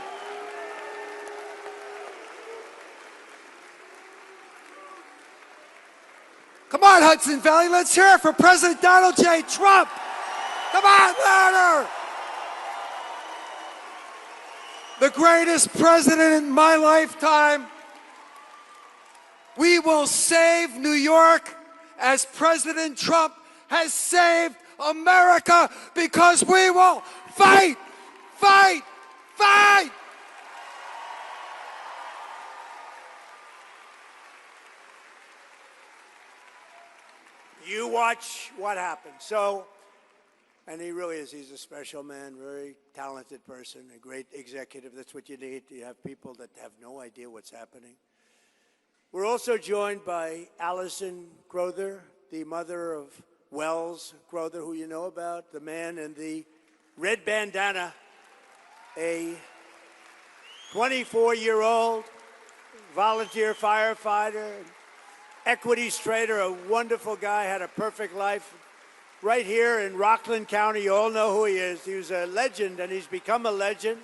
Come on, Hudson Valley, let's hear it for President Donald J. Trump. Come on, louder. The greatest president in my lifetime. We will save New York as President Trump has saved America, because we will fight, fight, fight. You watch what happens. So, and he really is, he's a special man, very talented person, a great executive. That's what you need. You have people that have no idea what's happening. We're also joined by Allison Crowther, the mother of Wells Crowther, who you know about, the man in the red bandana, a 24-year-old volunteer firefighter, equities trader, a wonderful guy, had a perfect life. Right here in Rockland County, you all know who he is. He was a legend, and he's become a legend,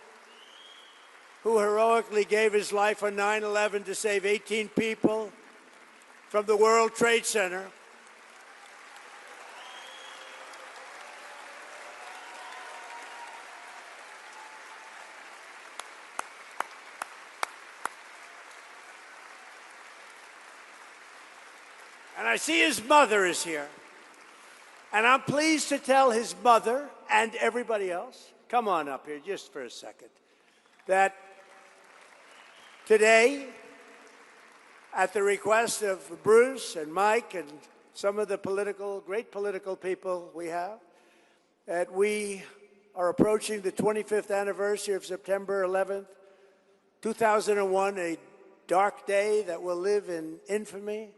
who heroically gave his life on 9/11 to save 18 people from the World Trade Center. And I see his mother is here. And I'm pleased to tell his mother and everybody else, come on up here just for a second, that today, at the request of Bruce and Mike and some of the great political people we have, that we are approaching the 25th anniversary of September 11th, 2001, a dark day that will live in infamy.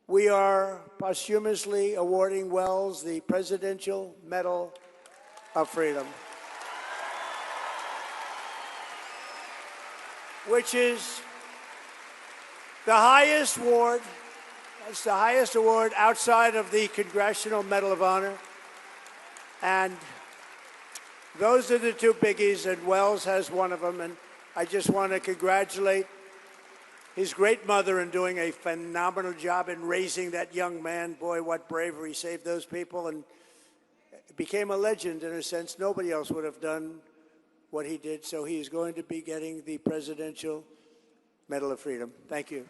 We are posthumously awarding Wells the Presidential Medal of Freedom, which is the highest award. That's the highest award outside of the Congressional Medal of Honor. And those are the two biggies, and Wells has one of them. And I just want to congratulate his great mother in doing a phenomenal job in raising that young man. Boy, what bravery, saved those people. And became a legend in a sense. Nobody else would have done what he did, so he is going to be getting the Presidential Medal of Freedom. Thank you.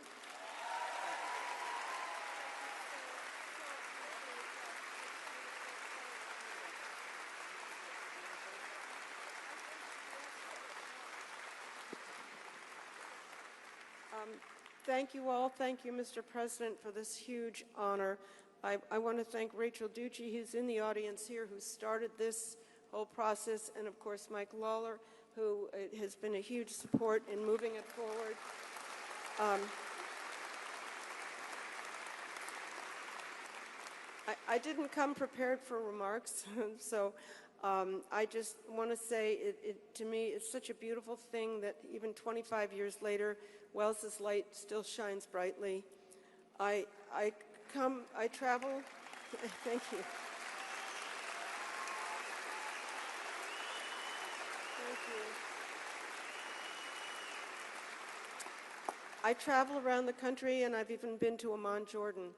Thank you all. Thank you, Mr. President, for this huge honor. I want to thank Rachel Ducci, who's in the audience here, who started this whole process, and of course Mike Lawler, who has been a huge support in moving it forward. I didn't come prepared for remarks, so I just want to say, to me, it's such a beautiful thing that even 25 years later, Wells's light still shines brightly. I travel, thank you. Thank you. I travel around the country, and I've even been to Amman, Jordan,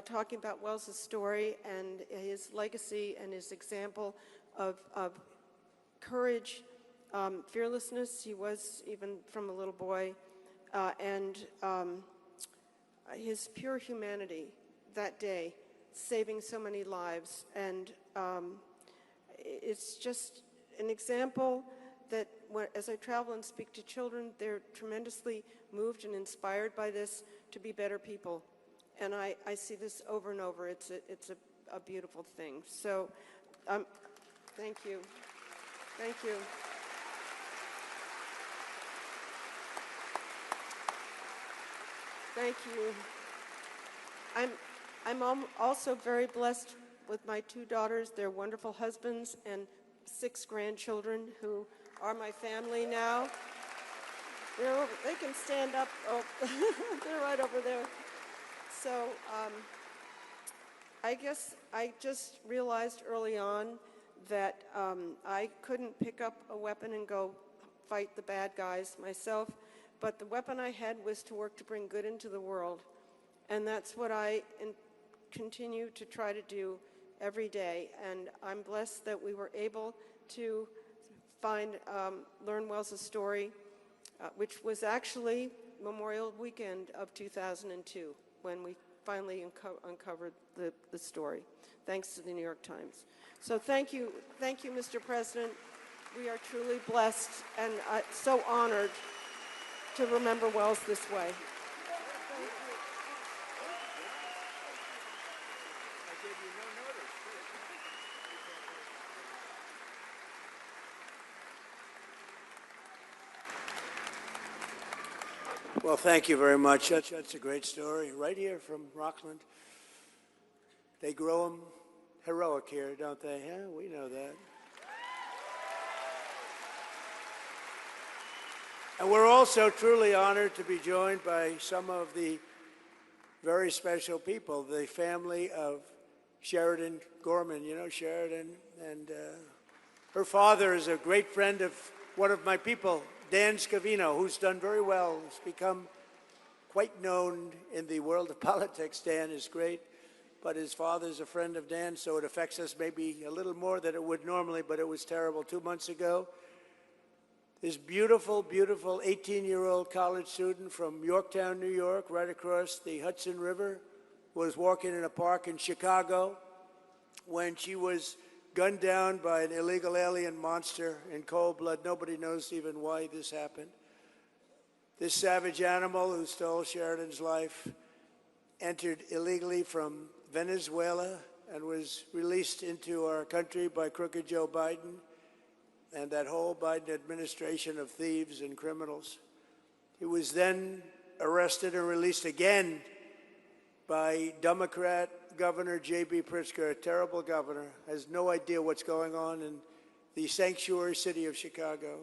talking about Wells's story and his legacy and his example of courage, fearlessness. He was even from a little boy, and his pure humanity that day, saving so many lives. And it's just an example that as I travel and speak to children, they're tremendously moved and inspired by this to be better people. And I see this over and over. It's a beautiful thing. So thank you. Thank you. Thank you. I'm also very blessed with my 2 daughters, their wonderful husbands, and 6 grandchildren who are my family now. They can stand up. Oh, they're right over there. So I guess I just realized early on that I couldn't pick up a weapon and go fight the bad guys myself, but the weapon I had was to work to bring good into the world. And that's what I continue to try to do every day. And I'm blessed that we were able to learn Wells's story, which was actually Memorial Weekend of 2002, when we finally uncovered the story, thanks to the New York Times. So thank you, Mr. President. We are truly blessed and so honored to remember Wells this way. Well, thank you very much. That's a great story. Right here from Rockland. They grow them heroic here, don't they? Yeah, we know that. And we're also truly honored to be joined by some of the very special people, the family of Sheridan Gorman. You know Sheridan, and her father is a great friend of one of my people, Dan Scavino, who's done very well. He's become quite known in the world of politics. Dan is great, but his father's a friend of Dan, so it affects us maybe a little more than it would normally, but it was terrible 2 months ago. This beautiful, beautiful 18-year-old college student from Yorktown, New York, right across the Hudson River, was walking in a park in Chicago when she was gunned down by an illegal alien monster in cold blood. Nobody knows even why this happened. This savage animal who stole Sheridan's life entered illegally from Venezuela and was released into our country by crooked Joe Biden and that whole Biden administration of thieves and criminals. He was then arrested and released again by Democrat Governor J.B. Pritzker, a terrible governor, has no idea what's going on in the sanctuary city of Chicago.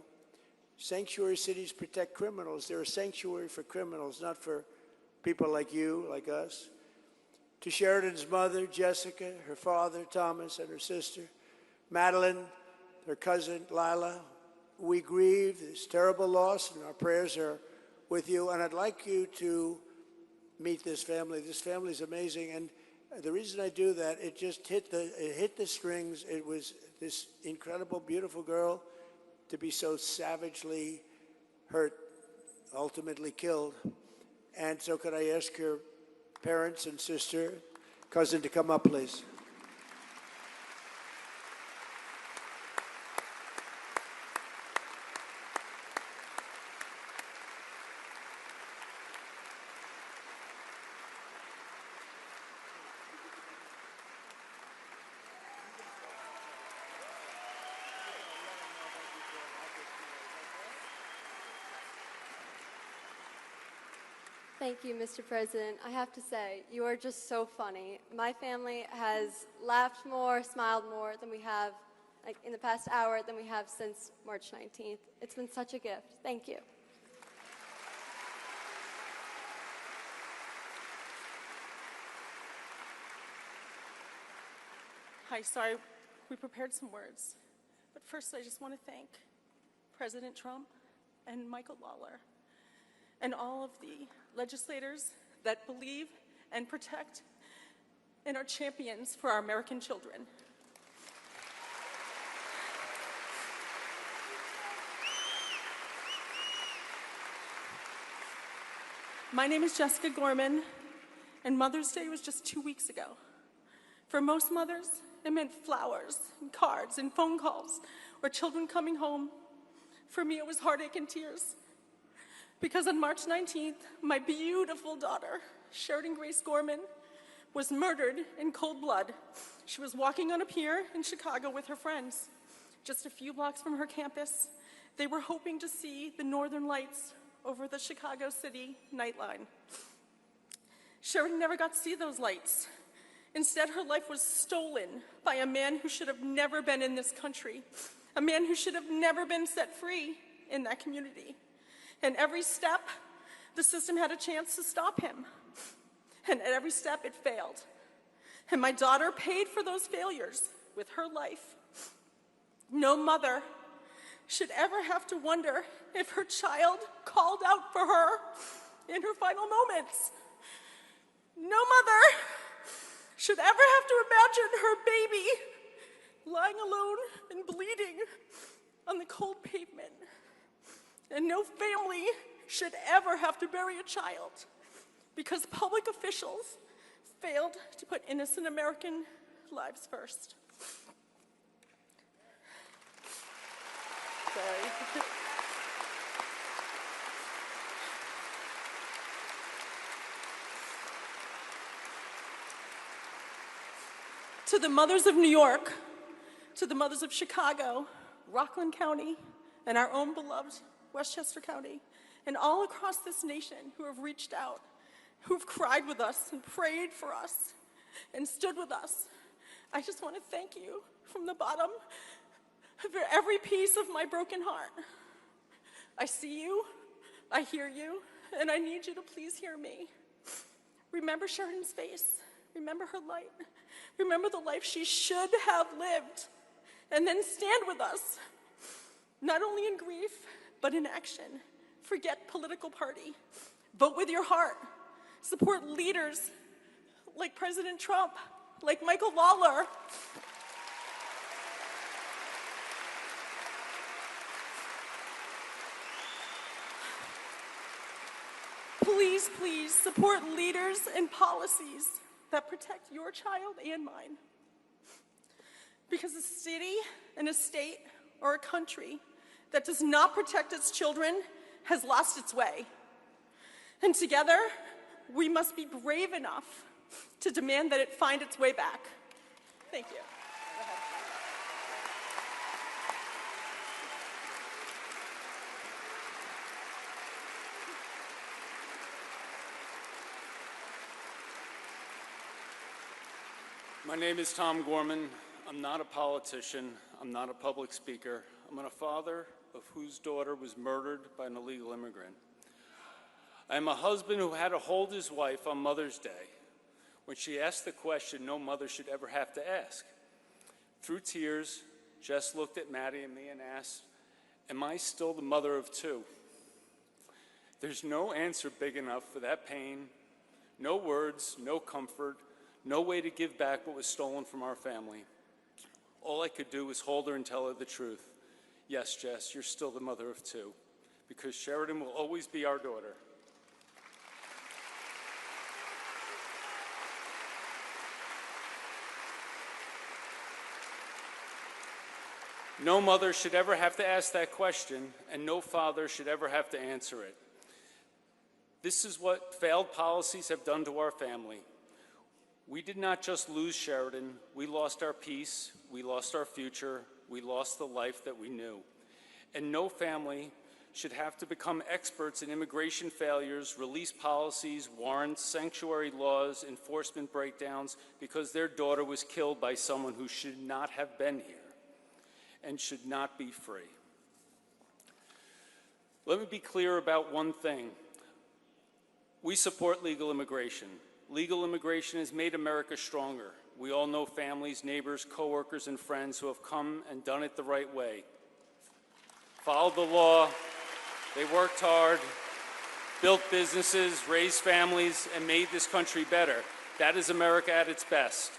Sanctuary cities protect criminals. They're a sanctuary for criminals, not for people like you, like us. To Sheridan's mother, Jessica, her father, Thomas, and her sister, Madeline, her cousin, Lila, we grieve this terrible loss, and our prayers are with you. And I'd like you to meet this family. This family is amazing. And The reason I do that, it just hit the strings. It was this incredible, beautiful girl to be so savagely hurt, ultimately killed. And so could I ask your parents and sister, cousin to come up, please? Thank you, Mr. President. I have to say, you are just so funny. My family has laughed more, smiled more than we have, like in the past hour, than we have since March 19th. It's been such a gift. Thank you. Hi, sorry, we prepared some words. But first, I just want to thank President Trump and Michael Lawler and all of the legislators that believe and protect and are champions for our American children. My name is Jessica Gorman, and Mother's Day was just 2 weeks ago. For most mothers, it meant flowers and cards and phone calls or children coming home. For me, it was heartache and tears. Because on March 19th, my beautiful daughter, Sheridan Grace Gorman, was murdered in cold blood. She was walking on a pier in Chicago with her friends. Just a few blocks from her campus, they were hoping to see the northern lights over the Chicago City nightline. Sheridan never got to see those lights. Instead, her life was stolen by a man who should have never been in this country, a man who should have never been set free in that community. And every step, the system had a chance to stop him. And at every step, it failed. And my daughter paid for those failures with her life. No mother should ever have to wonder if her child called out for her in her final moments. No mother should ever have to imagine her baby lying alone and bleeding on the cold pavement. And no family should ever have to bury a child because public officials failed to put innocent American lives first. Sorry. To the mothers of New York, to the mothers of Chicago, Rockland County, and our own beloved Westchester County, and all across this nation who have reached out, who've cried with us and prayed for us and stood with us. I just want to thank you from the bottom of every piece of my broken heart. I see you, I hear you, and I need you to please hear me. Remember Sheridan's face, remember her light, remember the life she should have lived, and then stand with us, not only in grief, but in action. Forget political party. Vote with your heart. Support leaders like President Trump, like Michael Lawler. Please, please support leaders and policies that protect your child and mine. Because a city and a state or a country that does not protect its children has lost its way. And together, we must be brave enough to demand that it find its way back. Thank you. My name is Tom Gorman. I'm not a politician. I'm not a public speaker. I'm a father of whose daughter was murdered by an illegal immigrant. I'm a husband who had to hold his wife on Mother's Day when she asked the question no mother should ever have to ask. Through tears, Jess looked at Maddie and me and asked, "Am I still the mother of two?" There's no answer big enough for that pain, no words, no comfort, No way to give back what was stolen from our family. All I could do was hold her and tell her the truth. Yes, Jess, you're still the mother of two, because Sheridan will always be our daughter. No mother should ever have to ask that question, and no father should ever have to answer it. This is what failed policies have done to our family. We did not just lose Sheridan, we lost our peace, we lost our future, we lost the life that we knew. And no family should have to become experts in immigration failures, release policies, warrants, sanctuary laws, enforcement breakdowns, because their daughter was killed by someone who should not have been here and should not be free. Let me be clear about one thing. We support legal immigration. Legal immigration has made America stronger. We all know families, neighbors, coworkers, and friends who have come and done it the right way. Followed the law, they worked hard, built businesses, raised families, and made this country better. That is America at its best.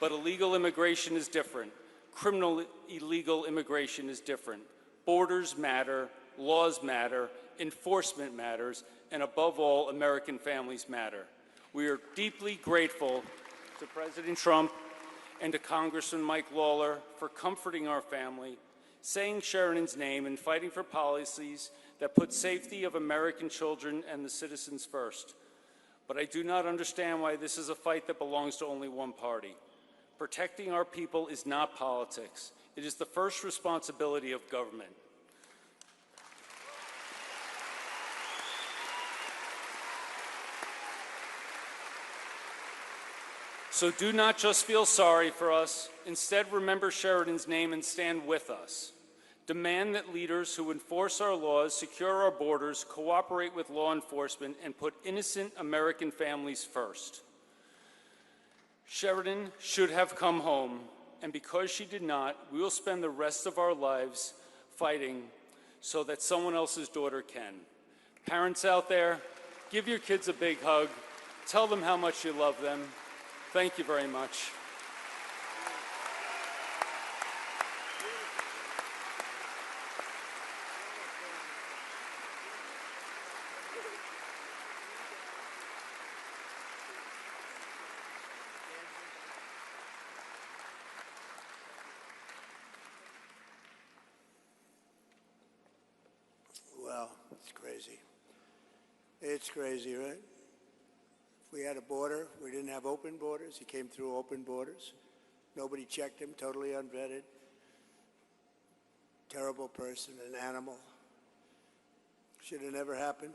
But illegal immigration is different. Criminal illegal immigration is different. Borders matter, laws matter, enforcement matters, and above all, American families matter. We are deeply grateful to President Trump and to Congressman Mike Lawler for comforting our family, saying Sheridan's name, and fighting for policies that put safety of American children and the citizens first. But I do not understand why this is a fight that belongs to only one party. Protecting our people is not politics. It is the first responsibility of government. So do not just feel sorry for us. Instead, remember Sheridan's name and stand with us. Demand that leaders who enforce our laws, secure our borders, cooperate with law enforcement, and put innocent American families first. Sheridan should have come home, and because she did not, we will spend the rest of our lives fighting so that someone else's daughter can. Parents out there, give your kids a big hug. Tell them how much you love them. Thank you very much. Well, it's crazy. It's crazy, right? If we had a border, we didn't have open borders. He came through open borders. Nobody checked him, totally unvetted. Terrible person, an animal. Should have never happened.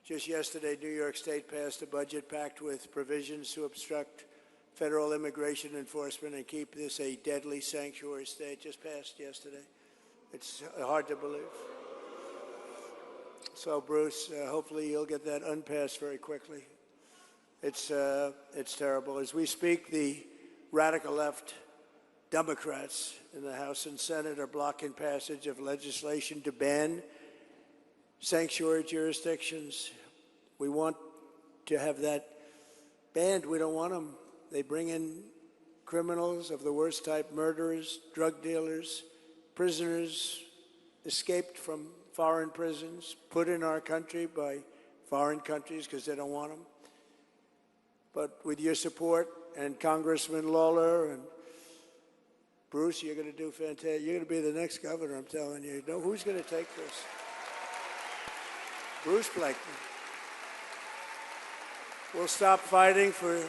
Just yesterday, New York State passed a budget packed with provisions to obstruct federal immigration enforcement and keep this a deadly sanctuary state. Just passed yesterday. It's hard to believe. So, Bruce, hopefully you'll get that unpassed very quickly. It's terrible. As we speak, the radical left Democrats in the House and Senate are blocking passage of legislation to ban sanctuary jurisdictions. We want to have that banned. We don't want them. They bring in criminals of the worst type, murderers, drug dealers, prisoners escaped from foreign prisons, put in our country by foreign countries because they don't want them. But with your support and Congressman Lawler and Bruce, you're going to do fantastic. You're going to be the next governor, I'm telling you. You know who's going to take this? Bruce Blakeman. We'll stop fighting for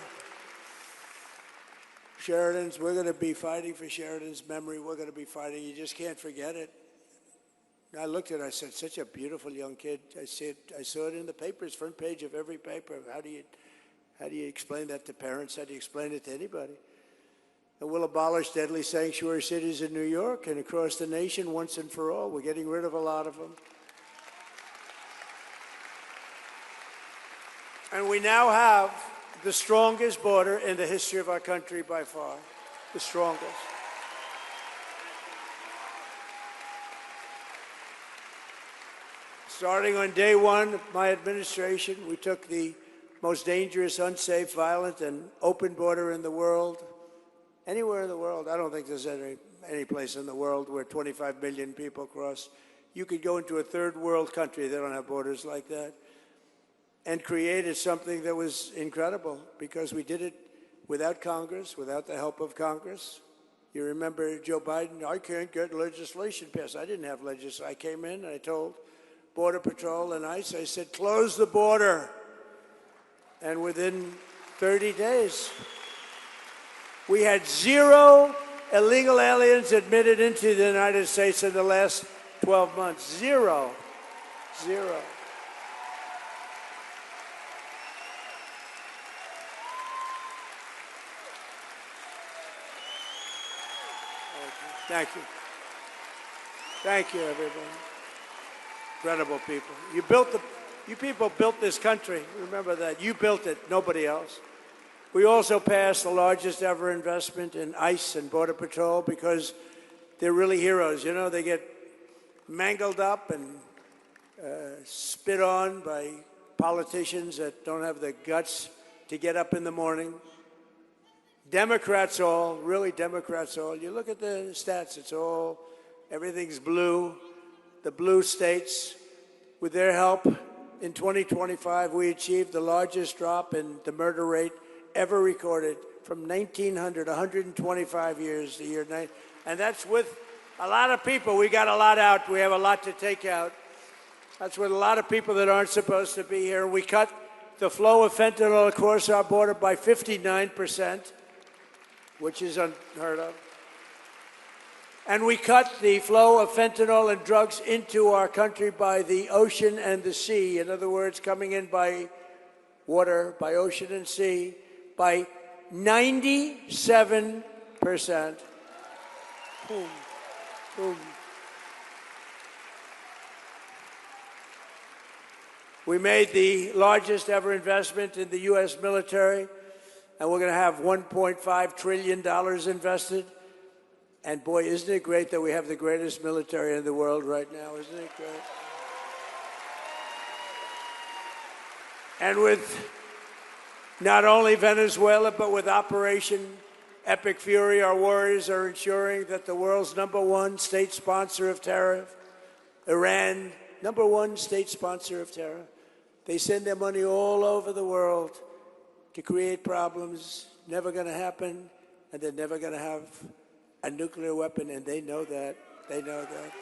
Sheridan's. We're going to be fighting for Sheridan's memory. We're going to be fighting. You just can't forget it. I looked at it, I said, such a beautiful young kid. I saw it in the papers, front page of every paper. How do you explain that to parents? How do you explain it to anybody? And we'll abolish deadly sanctuary cities in New York and across the nation once and for all. We're getting rid of a lot of them. And we now have the strongest border in the history of our country by far, the strongest. Starting on day one of my administration, we took the most dangerous, unsafe, violent, and open border in the world. Anywhere in the world. I don't think there's any place in the world where 25 million people cross. You could go into a third world country, they don't have borders like that, and created something that was incredible because we did it without Congress, without the help of Congress. You remember Joe Biden, I can't get legislation passed. I didn't have legislation. I came in and I told Border Patrol and ICE, I said, close the border. And within 30 days, we had 0 illegal aliens admitted into the United States in the last 12 months. 0. 0. Thank you. Thank you, everybody. Incredible people. You people built this country. Remember that. You built it, nobody else. We also passed the largest ever investment in ICE and Border Patrol because they're really heroes. You know, they get mangled up and spit on by politicians that don't have the guts to get up in the morning. Democrats all, really Democrats all. You look at the stats, it's all, everything's blue. The blue states, with their help, in 2025, we achieved the largest drop in the murder rate ever recorded from 1900, 125 years, the year 9. And that's with a lot of people. We got a lot out. We have a lot to take out. That's with a lot of people that aren't supposed to be here. We cut the flow of fentanyl across our border by 59%. Which is unheard of. And we cut the flow of fentanyl and drugs into our country by the ocean and the sea. In other words, coming in by water, by ocean and sea, by 97%. Boom. Boom. We made the largest ever investment in the U.S. military. And we're going to have $1.5 trillion invested. And boy, isn't it great that we have the greatest military in the world right now? Isn't it great? And with not only Venezuela, but with Operation Epic Fury, our warriors are ensuring that the world's #1 state sponsor of terror, Iran, #1 state sponsor of terror, they send their money all over the world to create problems, never going to happen, and they're never going to have a nuclear weapon, and they know that. They know that.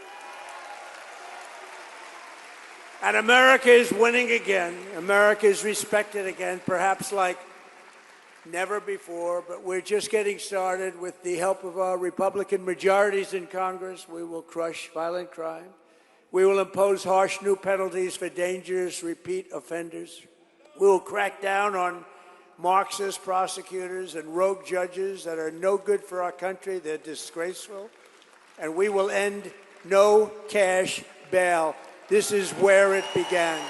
And America is winning again. America is respected again, perhaps like never before, but we're just getting started. With the help of our Republican majorities in Congress, we will crush violent crime. We will impose harsh new penalties for dangerous repeat offenders. We will crack down on Marxist prosecutors and rogue judges that are no good for our country. They're disgraceful. And we will end no cash bail. This is where it began.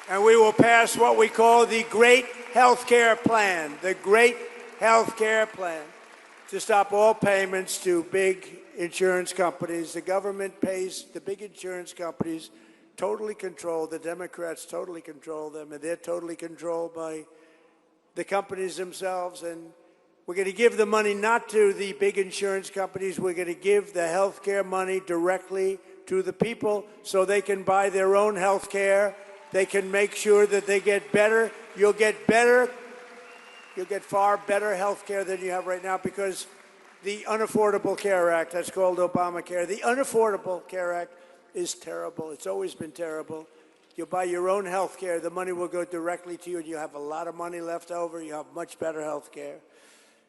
And we will pass what we call the Great Health Care Plan, the Great Health Care Plan, to stop all payments to big insurance companies. The government pays the big insurance companies, totally controlled. The Democrats totally control them, and they're totally controlled by the companies themselves. And we're going to give the money not to the big insurance companies. We're going to give the health care money directly to the people so they can buy their own health care. They can make sure that they get better. You'll get better. You'll get far better health care than you have right now, because the Unaffordable Care Act, that's called Obamacare, the Unaffordable Care Act is terrible. It's always been terrible. You'll buy your own health care. The money will go directly to you, and you have a lot of money left over. You have much better health care.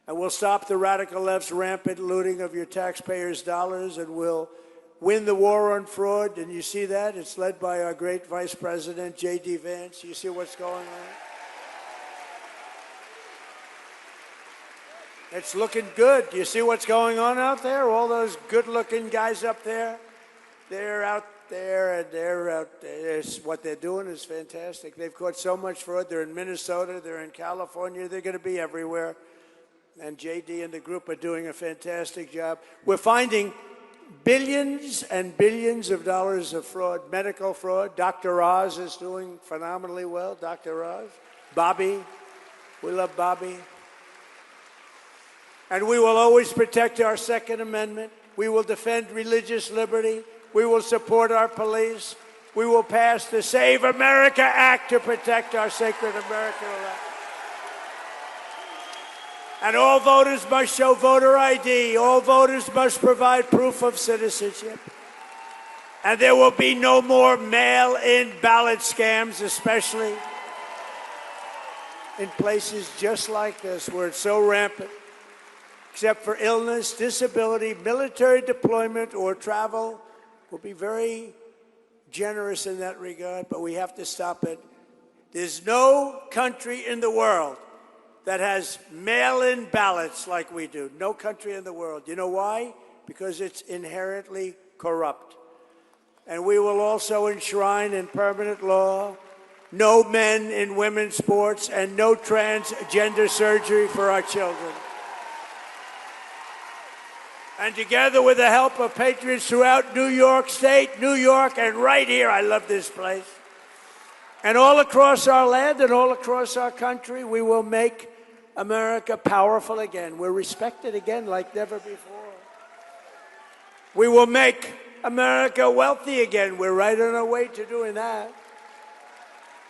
And we'll stop the radical left's rampant looting of your taxpayers' dollars, and we'll win the war on fraud. And you see that? It's led by our great Vice President, J.D. Vance. You see what's going on? It's looking good. You see what's going on out there? All those good-looking guys up there, they're out there, and they're out there. What they're doing is fantastic. They've caught so much fraud. They're in Minnesota. They're in California. They're going to be everywhere. And J.D. and the group are doing a fantastic job. We're finding billions and billions of dollars of fraud, medical fraud. Dr. Oz is doing phenomenally well. Dr. Oz. Bobby. We love Bobby. And we will always protect our Second Amendment. We will defend religious liberty. We will support our police. We will pass the Save America Act to protect our sacred American election. And all voters must show voter ID. All voters must provide proof of citizenship. And there will be no more mail-in ballot scams, especially in places just like this where it's so rampant. Except for illness, disability, military deployment, or travel, we'll be very generous in that regard, but we have to stop it. There's no country in the world that has mail-in ballots like we do. No country in the world. You know why? Because it's inherently corrupt. And we will also enshrine in permanent law no men in women's sports and no transgender surgery for our children. And together with the help of patriots throughout New York State, New York, and right here, I love this place, and all across our land and all across our country, we will make America powerful again. We're respected again like never before. We will make America wealthy again. We're right on our way to doing that.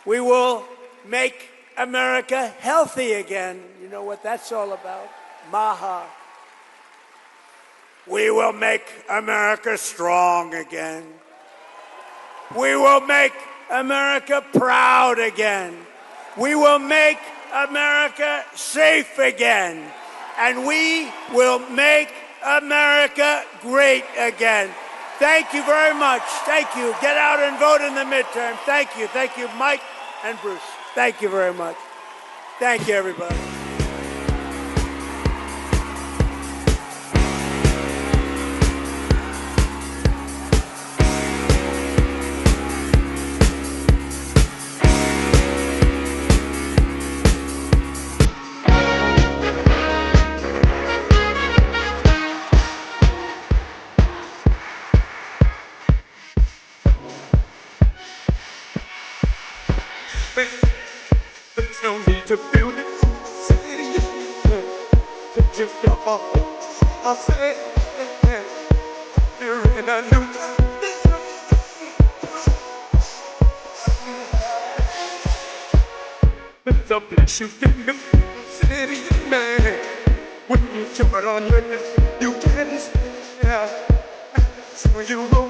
We will make America healthy again. You know what that's all about? Maha. We will make America strong again. We will make America proud again. We will make America safe again. And we will make America great again. Thank you very much. Thank you. Get out and vote in the midterm. Thank you. Thank you, Mike and Bruce. Thank you very much. Thank you, everybody. No need to build it. Just I say you're in a new. It's a place you can go. City man, when you jump on your knees, you can stay. So you go.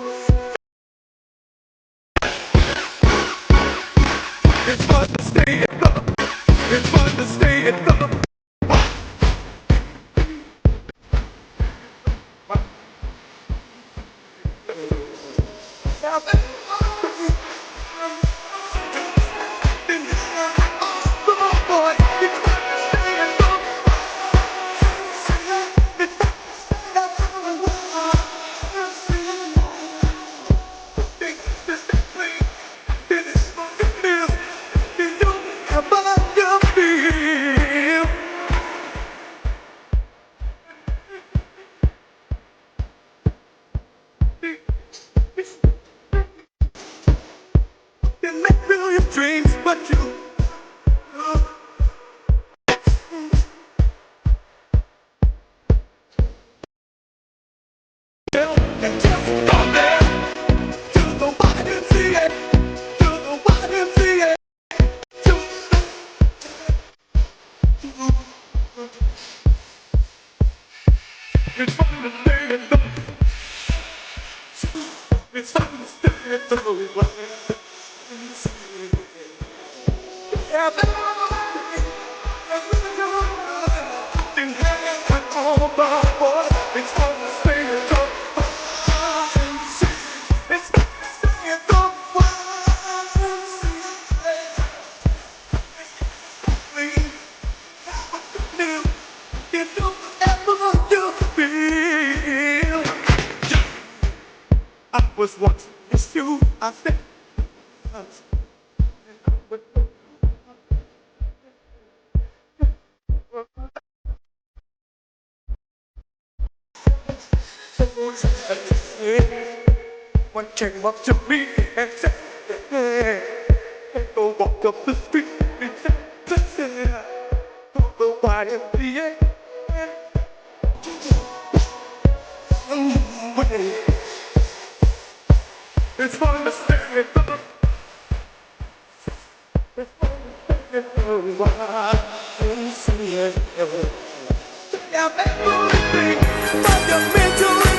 It's fun to stay at the. It's fun to stay at the. Dreams, but you and just on there to the YMCA, to the YMCA, to it's fun to stay at the it's fun to stay at the YMCA. I was once it's you, I said. One came up to me and said, hey, go walk up the street and said, the YMCA. It's fun to stand it up. It's fun to stand it up. Yeah, make everything fundamentally.